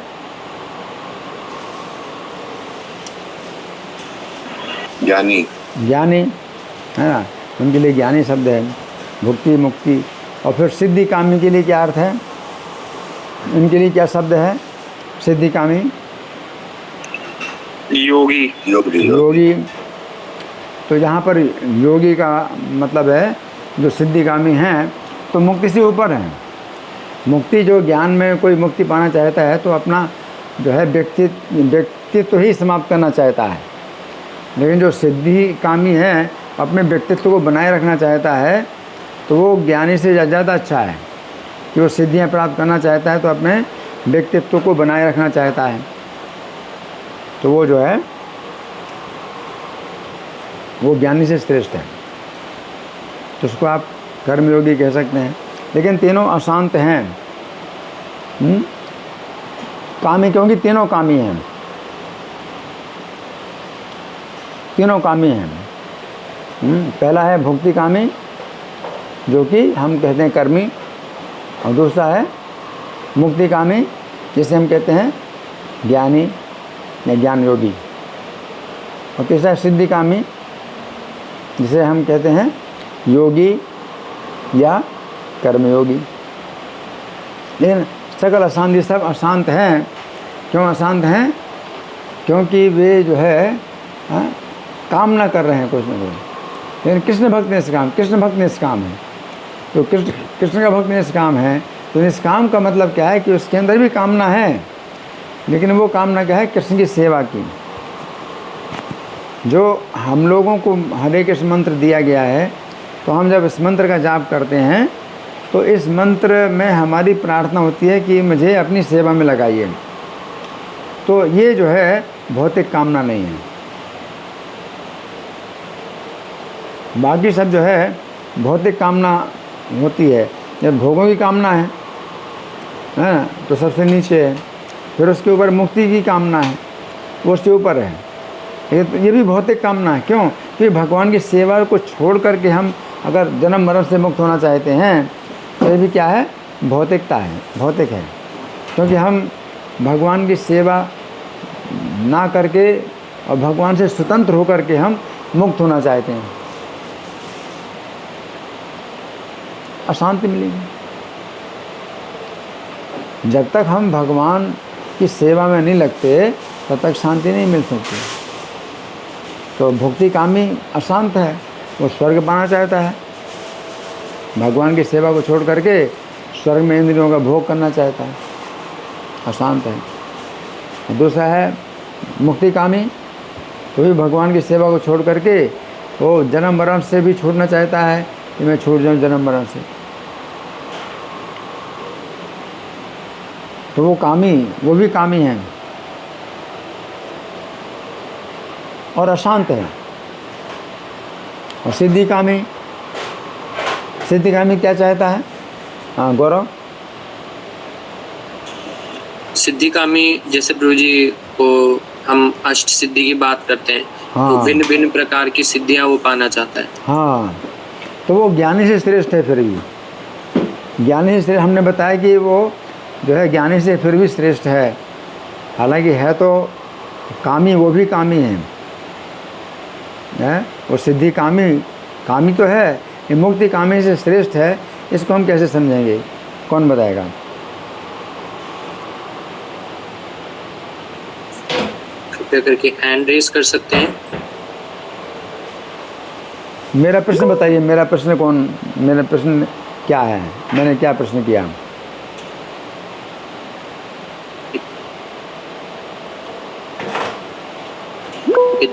ज्ञानी। ज्ञानी है ना, उनके लिए ज्ञानी शब्द है। भुक्ति मुक्ति। और फिर सिद्धि कामी के लिए क्या अर्थ है? इनके लिए क्या शब्द है? सिद्धि कामी योगी। योगी। तो यहाँ पर योगी का मतलब है जो सिद्धिकामी हैं तो मुक्ति से ऊपर हैं। मुक्ति जो ज्ञान में कोई मुक्ति पाना चाहता है तो अपना जो है व्यक्तित्व ही समाप्त करना चाहता है, लेकिन जो सिद्धिकामी है अपने व्यक्तित्व को बनाए रखना चाहता है तो वो ज्ञानी से ज़्यादा अच्छा है कि वो सिद्धियाँ प्राप्त करना चाहता है तो अपने व्यक्तित्व को बनाए रखना चाहता है, तो वो जो है वो ज्ञानी से श्रेष्ठ है। तो उसको आप कर्मयोगी कह सकते हैं। लेकिन तीनों अशांत हैं। कामी, क्योंकि तीनों कामी हैं, तीनों कामी हैं। पहला है भुक्ति कामी जो कि हम कहते हैं कर्मी, और दूसरा है मुक्ति कामी जिसे हम कहते हैं ज्ञानी या ज्ञान योगी, और तीसरा सिद्धि कामी जिसे हम कहते हैं योगी या कर्मयोगी। लेकिन सकल अशांत, ये सब अशांत हैं। क्यों अशांत हैं? क्योंकि वे जो है कामना कर रहे हैं कुछ न कुछ। लेकिन कृष्ण भक्त निष्काम, कृष्ण भक्त निष्काम है। तो कृष्ण का भक्त निष्काम है, तो निष्काम का मतलब क्या है कि उसके अंदर भी कामना है, लेकिन वो कामना क्या है? कृष्ण की सेवा की। जो हम लोगों को हरे कृष्ण मंत्र दिया गया है, तो हम जब इस मंत्र का जाप करते हैं तो इस मंत्र में हमारी प्रार्थना होती है कि मुझे अपनी सेवा में लगाइए। तो ये जो है भौतिक कामना नहीं है। बाकी सब जो है भौतिक कामना होती है। जब भोगों की कामना है तो सबसे नीचे है। फिर उसके ऊपर मुक्ति की कामना है, वो उसके ऊपर है। ये भी भौतिक कामना है। क्यों? कि भगवान की सेवा को छोड़ करके हम अगर जन्म मरण से मुक्त होना चाहते हैं तो ये भी क्या है? भौतिकता है, भौतिक है। क्योंकि हम भगवान की सेवा ना करके और भगवान से स्वतंत्र होकर के हम मुक्त होना चाहते हैं। अशांति मिलेगी। जब तक हम भगवान की सेवा में नहीं लगते तब तक शांति नहीं मिल सकती। तो भुक्ति कामी अशांत है, वो स्वर्ग पाना चाहता है, भगवान की सेवा को छोड़ करके स्वर्ग में इंद्रियों का भोग करना चाहता है, अशांत है। दूसरा है मुक्ति कामी, तो भी भगवान की सेवा को छोड़ करके वो जन्म मरण से भी छूटना चाहता है कि मैं छूट जाऊँ जन्म मरण से। तो वो कामी, वो भी कामी हैं और अशांत है। और सिद्धि कामी, सिद्धि कामी क्या चाहता है? हाँ गौरव। सिद्धि कामी जैसे प्रभु जी को हम अष्ट सिद्धि की बात करते हैं, हाँ। तो भिन्न भिन्न प्रकार की सिद्धियां वो पाना चाहता है। हाँ, तो वो ज्ञानी से श्रेष्ठ है। फिर भी ज्ञानी से श्रेष्ठ, हमने बताया कि वो जो है ज्ञानी से फिर भी श्रेष्ठ है। हालांकि है तो कामी, वो भी कामी है। वो सिद्धि कामी, कामी तो है, ये मुक्ति कामी से श्रेष्ठ है। इसको हम कैसे समझेंगे? कौन बताएगा? कृपया करके हैंड रेस कर सकते हैं। मेरा प्रश्न बताइए, मेरा प्रश्न मेरा प्रश्न क्या है? मैंने क्या प्रश्न किया?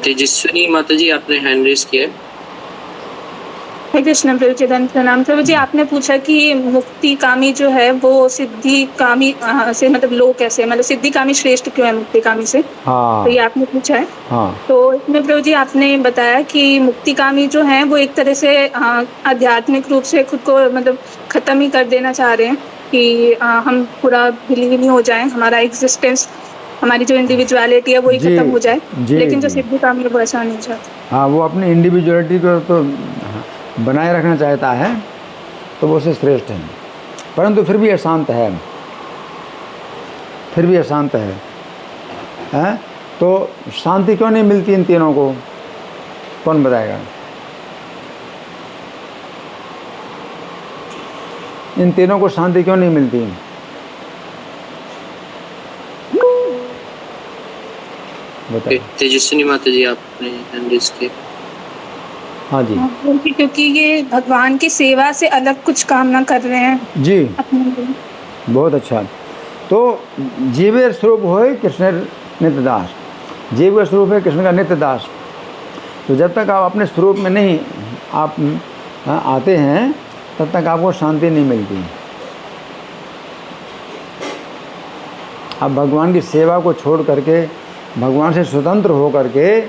तेजस्विनी माता जी, आपने हैंड रेस किया है। हरे कृष्ण प्रभु जी, धन्य प्रणाम। प्रभु जी, आपने पूछा कि मुक्ति कामी जो है वो सिद्धि कामी से मतलब लो कैसे, मतलब सिद्धि कामी श्रेष्ठ क्यों है मुक्ति कामी से? हाँ, तो ये आपने पूछा है। हाँ। तो इसमें प्रभु जी आपने बताया कि मुक्ति कामी जो है वो एक तरह से आध्यात्मिक रूप से खुद को मतलब खत्म ही कर देना चाह रहे हैं कि हम पूरा विलीन ही हो जाएं, हमारा एग्जिस्टेंस, हमारी जो इंडिविजुअलिटी है वो ही खत्म हो जाए। लेकिन जो सिद्धि कामी है वो ऐसा नहीं चाहता। हाँ, वो अपनी इंडिविजुअलिटी को तो बनाए रखना चाहता है, तो वो उससे श्रेष्ठ है, परंतु फिर भी अशांत है। फिर भी अशांत है, हैं? तो शांति क्यों नहीं मिलती इन तीनों को? कौन बताएगा? इन तीनों को शांति क्यों नहीं मिलती? बताइए। तेजस्विनी माता जी, आपने हैंड रेज किया। हाँ जी क्योंकि ये भगवान की सेवा से अलग कुछ काम ना कर रहे हैं जी, अपने लिए। बहुत अच्छा। तो जीवे स्वरूप होए कृष्ण नित्य दास, जीव स्वरूप है कृष्ण का नित्य दास। तो जब तक आप अपने स्वरूप में नहीं आप आते हैं तब तक आपको शांति नहीं मिलती। आप भगवान की सेवा को छोड़ करके, भगवान से स्वतंत्र हो करके,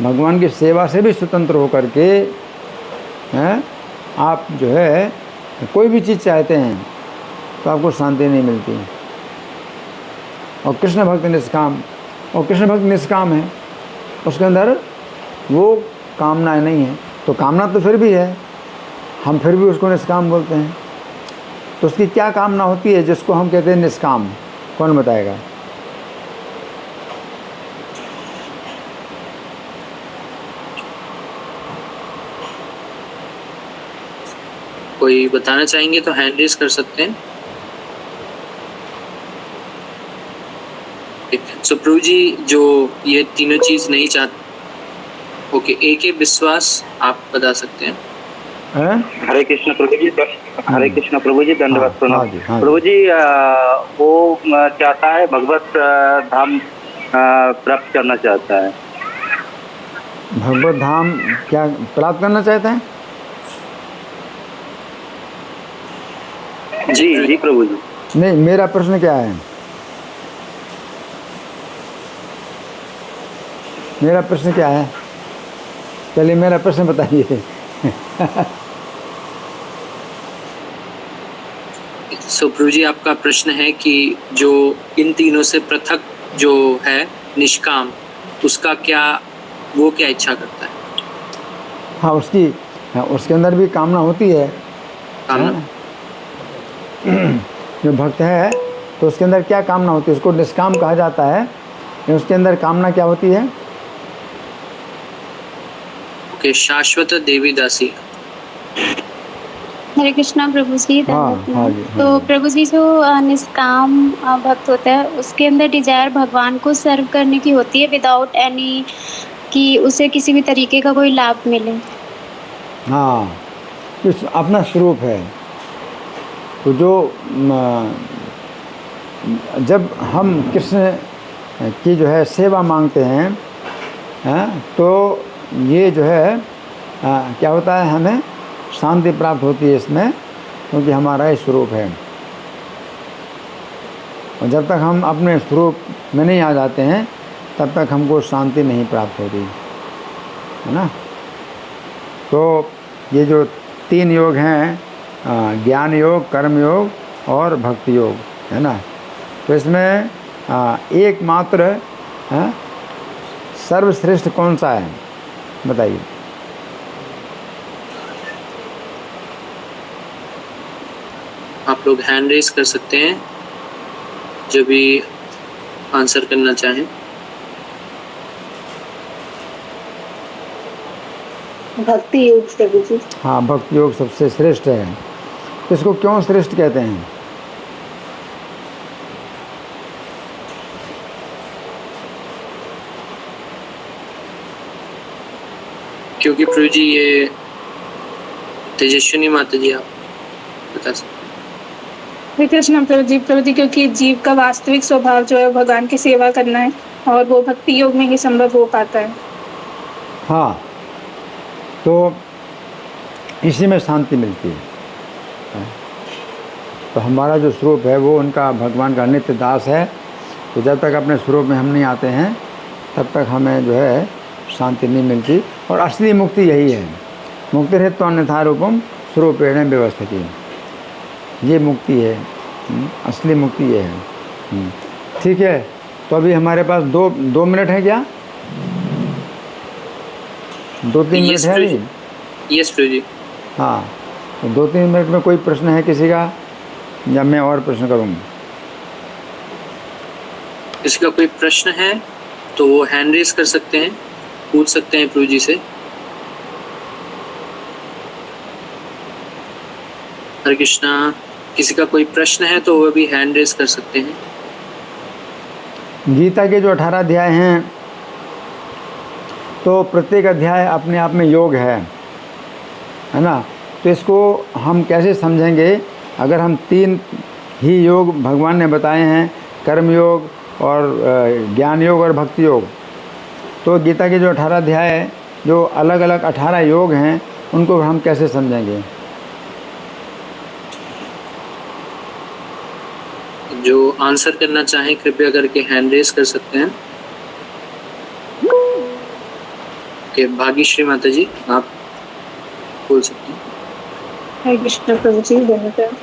भगवान की सेवा से भी स्वतंत्र हो करके हैं, आप जो है कोई भी चीज़ चाहते हैं तो आपको शांति नहीं मिलती। और कृष्ण भक्त निष्काम, और कृष्ण भक्त निष्काम है, उसके अंदर वो कामनाएं नहीं है। तो कामना तो फिर भी है, हम फिर भी उसको निष्काम बोलते हैं। तो उसकी क्या कामना होती है जिसको हम कहते हैं निष्काम? कौन बताएगा? कोई बताना चाहेंगे तो हैंड रेज कर सकते हैं। सो प्रभु जी, जो ये तीनों चीज नहीं चाहते, ओके, एक ही विश्वास आप बता सकते हैं। हरे कृष्ण प्रभु जी, हरे कृष्ण प्रभु जी, दंडवत प्रणाम। हाँ जी, हाँ जी। प्रभु जी, वो चाहता है भगवत धाम प्राप्त करना चाहता है। भगवत धाम क्या प्राप्त करना चाहते हैं? जी जी प्रभु जी। नहीं, मेरा प्रश्न क्या है? मेरा प्रश्न क्या है? चलिए मेरा प्रश्न बताइए। सो प्रभु जी, आपका प्रश्न है कि जो इन तीनों से पृथक जो है निष्काम, उसका क्या, वो क्या इच्छा करता है? हाँ, उसके अंदर भी कामना होती है। कामना? जो भक्त है तो उसके अंदर क्या कामना होती है? उसको निष्काम कहा जाता है। उसके अंदर कामना क्या होती है? ओके, शाश्वत देवी दासी। हरे कृष्णा प्रभु जी, हाँ, धन्यवाद। हाँ जी, हाँ तो जी। प्रभु जी, जो निष्काम भक्त होता है उसके अंदर डिजायर भगवान को सर्व करने की होती है, विदाउट एनी कि उसे किसी भी तरीके का कोई लाभ मिले। हाँ, इस अपना स्वरूप है। तो जो जब हम कृष्ण की जो है सेवा मांगते हैं, तो ये जो है क्या होता है, हमें शांति प्राप्त होती है इसमें, क्योंकि हमारा ही स्वरूप है। और जब तक हम अपने स्वरूप में नहीं आ जाते हैं तब तक हमको शांति नहीं प्राप्त होती है ना। तो ये जो तीन योग हैं, ज्ञान योग, कर्म योग और भक्ति योग, है ना। तो इसमें एकमात्र सर्वश्रेष्ठ कौन सा है, बताइए? आप लोग हैंड रेज कर सकते हैं जो भी आंसर करना चाहें। भक्ति योग प्रभु जी। हाँ, भक्ति योग सबसे श्रेष्ठ है। इसको क्यों श्रेष्ठ कहते हैं? क्योंकि प्रभु जी, ये तेजस्विनी माता जी, आप बता सकते हैं। हरे कृष्ण प्रभु जी, क्योंकि जीव का वास्तविक स्वभाव जो है भगवान की सेवा करना है, और वो भक्ति योग में ही संभव हो पाता है। हाँ, तो इसी में शांति मिलती है। तो हमारा जो स्वरूप है वो उनका भगवान का नित्य दास है। तो जब तक अपने स्वरूप में हम नहीं आते हैं तब तक हमें जो है शांति नहीं मिलती। और असली मुक्ति यही है, मुक्ति है तो अन्यथा रूपम स्वरूपेण व्यवस्थिति, ये मुक्ति है, असली मुक्ति ये है। ठीक है, तो अभी हमारे पास दो मिनट है क्या? 2-3 मिनट है नहीं? यस प्रभु जी। हाँ, तो 2-3 मिनट में कोई प्रश्न है किसी का, या मैं और प्रश्न करूँ? किसी का कोई प्रश्न है तो वो हैंड रेज कर सकते हैं, पूछ सकते हैं प्रभु जी से। हरे कृष्णा। किसी का कोई प्रश्न है तो वो भी हैंड रेज कर सकते हैं। गीता के जो 18 अध्याय हैं तो प्रत्येक अध्याय अपने आप में योग है ना। तो इसको हम कैसे समझेंगे? अगर हम 3 ही योग भगवान ने बताए हैं, कर्म योग और ज्ञान योग और भक्ति योग, तो गीता के जो 18 अध्याय है, जो अलग अलग 18 योग हैं, उनको हम कैसे समझेंगे? जो आंसर करना चाहें कृपया करके हैंड रेज कर सकते हैं। ओके, भाग्यश्री माता जी आप बोल सकते हैं। हरे कृष्ण प्रभु जी, धन्यवाद।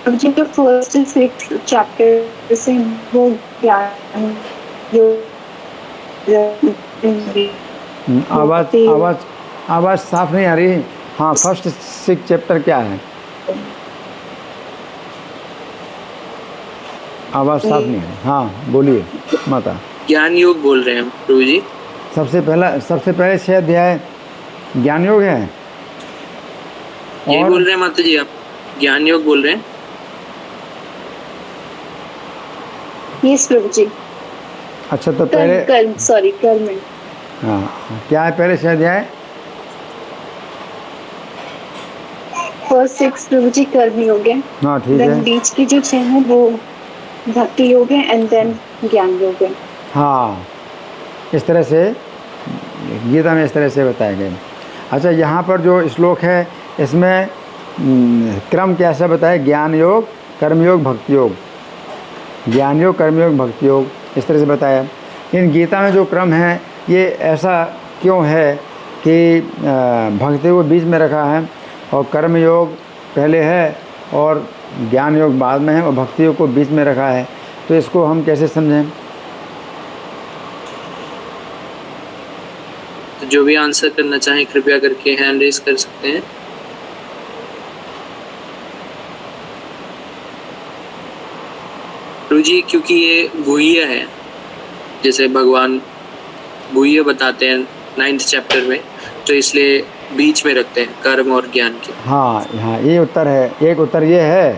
प्रभु जी जो फर्स्ट से 6 चैप्टर से वो ज्ञान जो आवाज़ साफ नहीं आ रही। हाँ, फर्स्ट 6 चैप्टर क्या है? आवाज़ साफ नहीं है। हाँ बोलिए माता। ज्ञान योग बोल रहे हैं प्रभु जी। सबसे पहले 6 अध्याय ज्ञान योग है। यही बोल रहे हैं माता जी, आप ज्ञान योग बोल रहे हैं? यस प्रभु जी। अच्छा, तो पहले कर्म। हाँ, क्या है पहले 6 अध्याय? फर्स्ट 6 प्रभु जी कर्म योग है। हाँ ठीक है। बीच की जो 6 है वो भक्ति योग है एंड देन ज्ञान योग है। हाँ, इस तरह से गीता में इस तरह से बताया गया। अच्छा, यहाँ पर जो श्लोक है इसमें क्रम कैसा बताया? ज्ञान योग, कर्म योग, भक्ति योग। ज्ञान योग, कर्म योग, भक्ति योग, इस तरह से बताया। इन गीता में जो क्रम है ये ऐसा क्यों है कि भक्ति को बीच में रखा है और कर्म योग पहले है और ज्ञान योग बाद में है और भक्ति योग को बीच में रखा है? तो इसको हम कैसे समझें? तो जो भी आंसर करना चाहें कृपया करके हैंड रेज कर सकते हैं। प्रभु जी, क्योंकि ये गुह्य है, जैसे भगवान गुह्य बताते हैं 9th चैप्टर में, तो इसलिए बीच में रखते हैं कर्म और ज्ञान के। हाँ, यहाँ ये उत्तर है। एक उत्तर ये है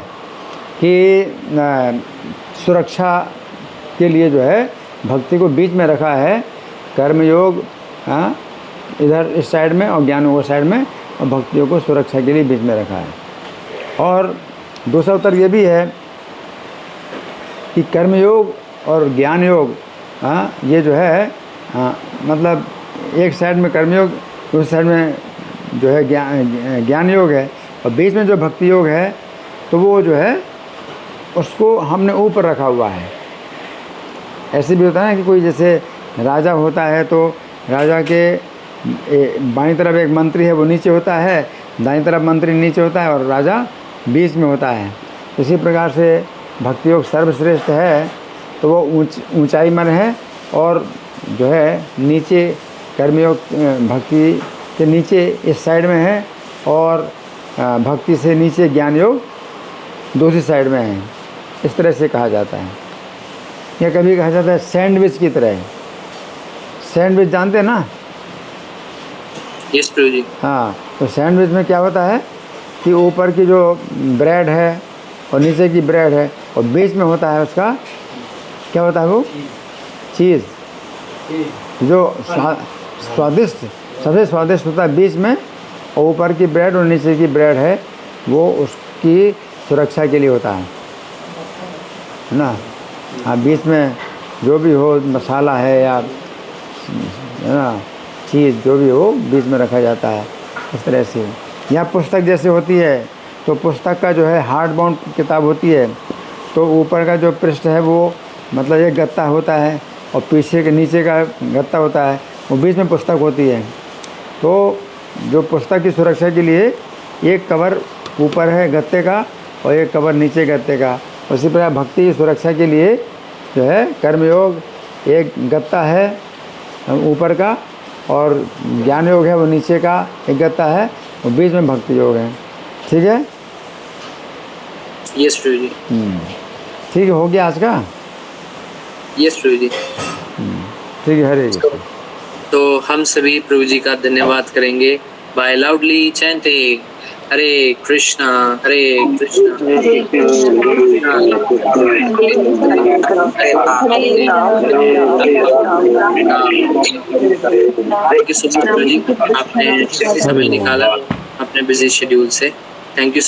कि सुरक्षा के लिए जो है भक्ति को बीच में रखा है। कर्म योग इधर इस साइड में और ज्ञान योग साइड में, और भक्तियों को सुरक्षा के लिए बीच में रखा है। और दूसरा उत्तर ये भी है कि कर्म योग और ज्ञान योग ये जो है मतलब एक साइड में कर्म योग, दूसरी साइड में जो है ज्ञान योग है, और बीच में जो भक्ति योग है तो वो जो है उसको हमने ऊपर रखा हुआ है। ऐसे भी होता है कि कोई जैसे राजा होता है तो राजा के बाईं तरफ एक मंत्री है, वो नीचे होता है, दाईं तरफ मंत्री नीचे होता है और राजा बीच में होता है। इसी प्रकार से भक्ति योग सर्वश्रेष्ठ है तो वो ऊंचाई में है, और जो है नीचे कर्मयोग भक्ति के नीचे इस साइड में है, और भक्ति से नीचे ज्ञान योग दूसरी साइड में है। इस तरह से कहा जाता है। या कभी कहा जाता है सैंडविच की तरह। सैंडविच जानते हैं ना? यस प्रभु जी। हाँ, तो सैंडविच में क्या होता है कि ऊपर की जो ब्रेड है और नीचे की ब्रेड है, और बीच में होता है उसका क्या होता है? वो चीज़ जो स्वादिष्ट, सबसे स्वादिष्ट होता है बीच में, और ऊपर की ब्रेड और नीचे की ब्रेड है वो उसकी सुरक्षा के लिए होता है ना। हाँ, बीच में जो भी हो, मसाला है या ना चीज़ जो भी हो, बीच में रखा जाता है। इस तरह से या पुस्तक जैसे होती है, तो पुस्तक का जो है हार्ड बाउंड किताब होती है, तो ऊपर का जो पृष्ठ है वो मतलब एक गत्ता होता है, और पीछे के नीचे का गत्ता होता है, वो बीच में पुस्तक होती है। तो जो पुस्तक की सुरक्षा के लिए एक कवर ऊपर है गत्ते का और एक कवर नीचे गत्ते का। उसी प्रकार भक्ति की सुरक्षा के लिए जो है कर्मयोग एक गत्ता है ऊपर का, और ज्ञान योग है वो नीचे का एक गत्ता है, और बीच में भक्ति योग है। ठीक है? यस प्रभु जी। ठीक है, हो गया आज का? यस प्रभु जी। ठीक है, हरे कृष्ण। तो हम सभी प्रभु जी का धन्यवाद करेंगे by loudly chanting Hare Krishna Hare Krishna thank you so much prabhu ji, आपने समय निकाला अपने बिजी शेड्यूल से। Thank you.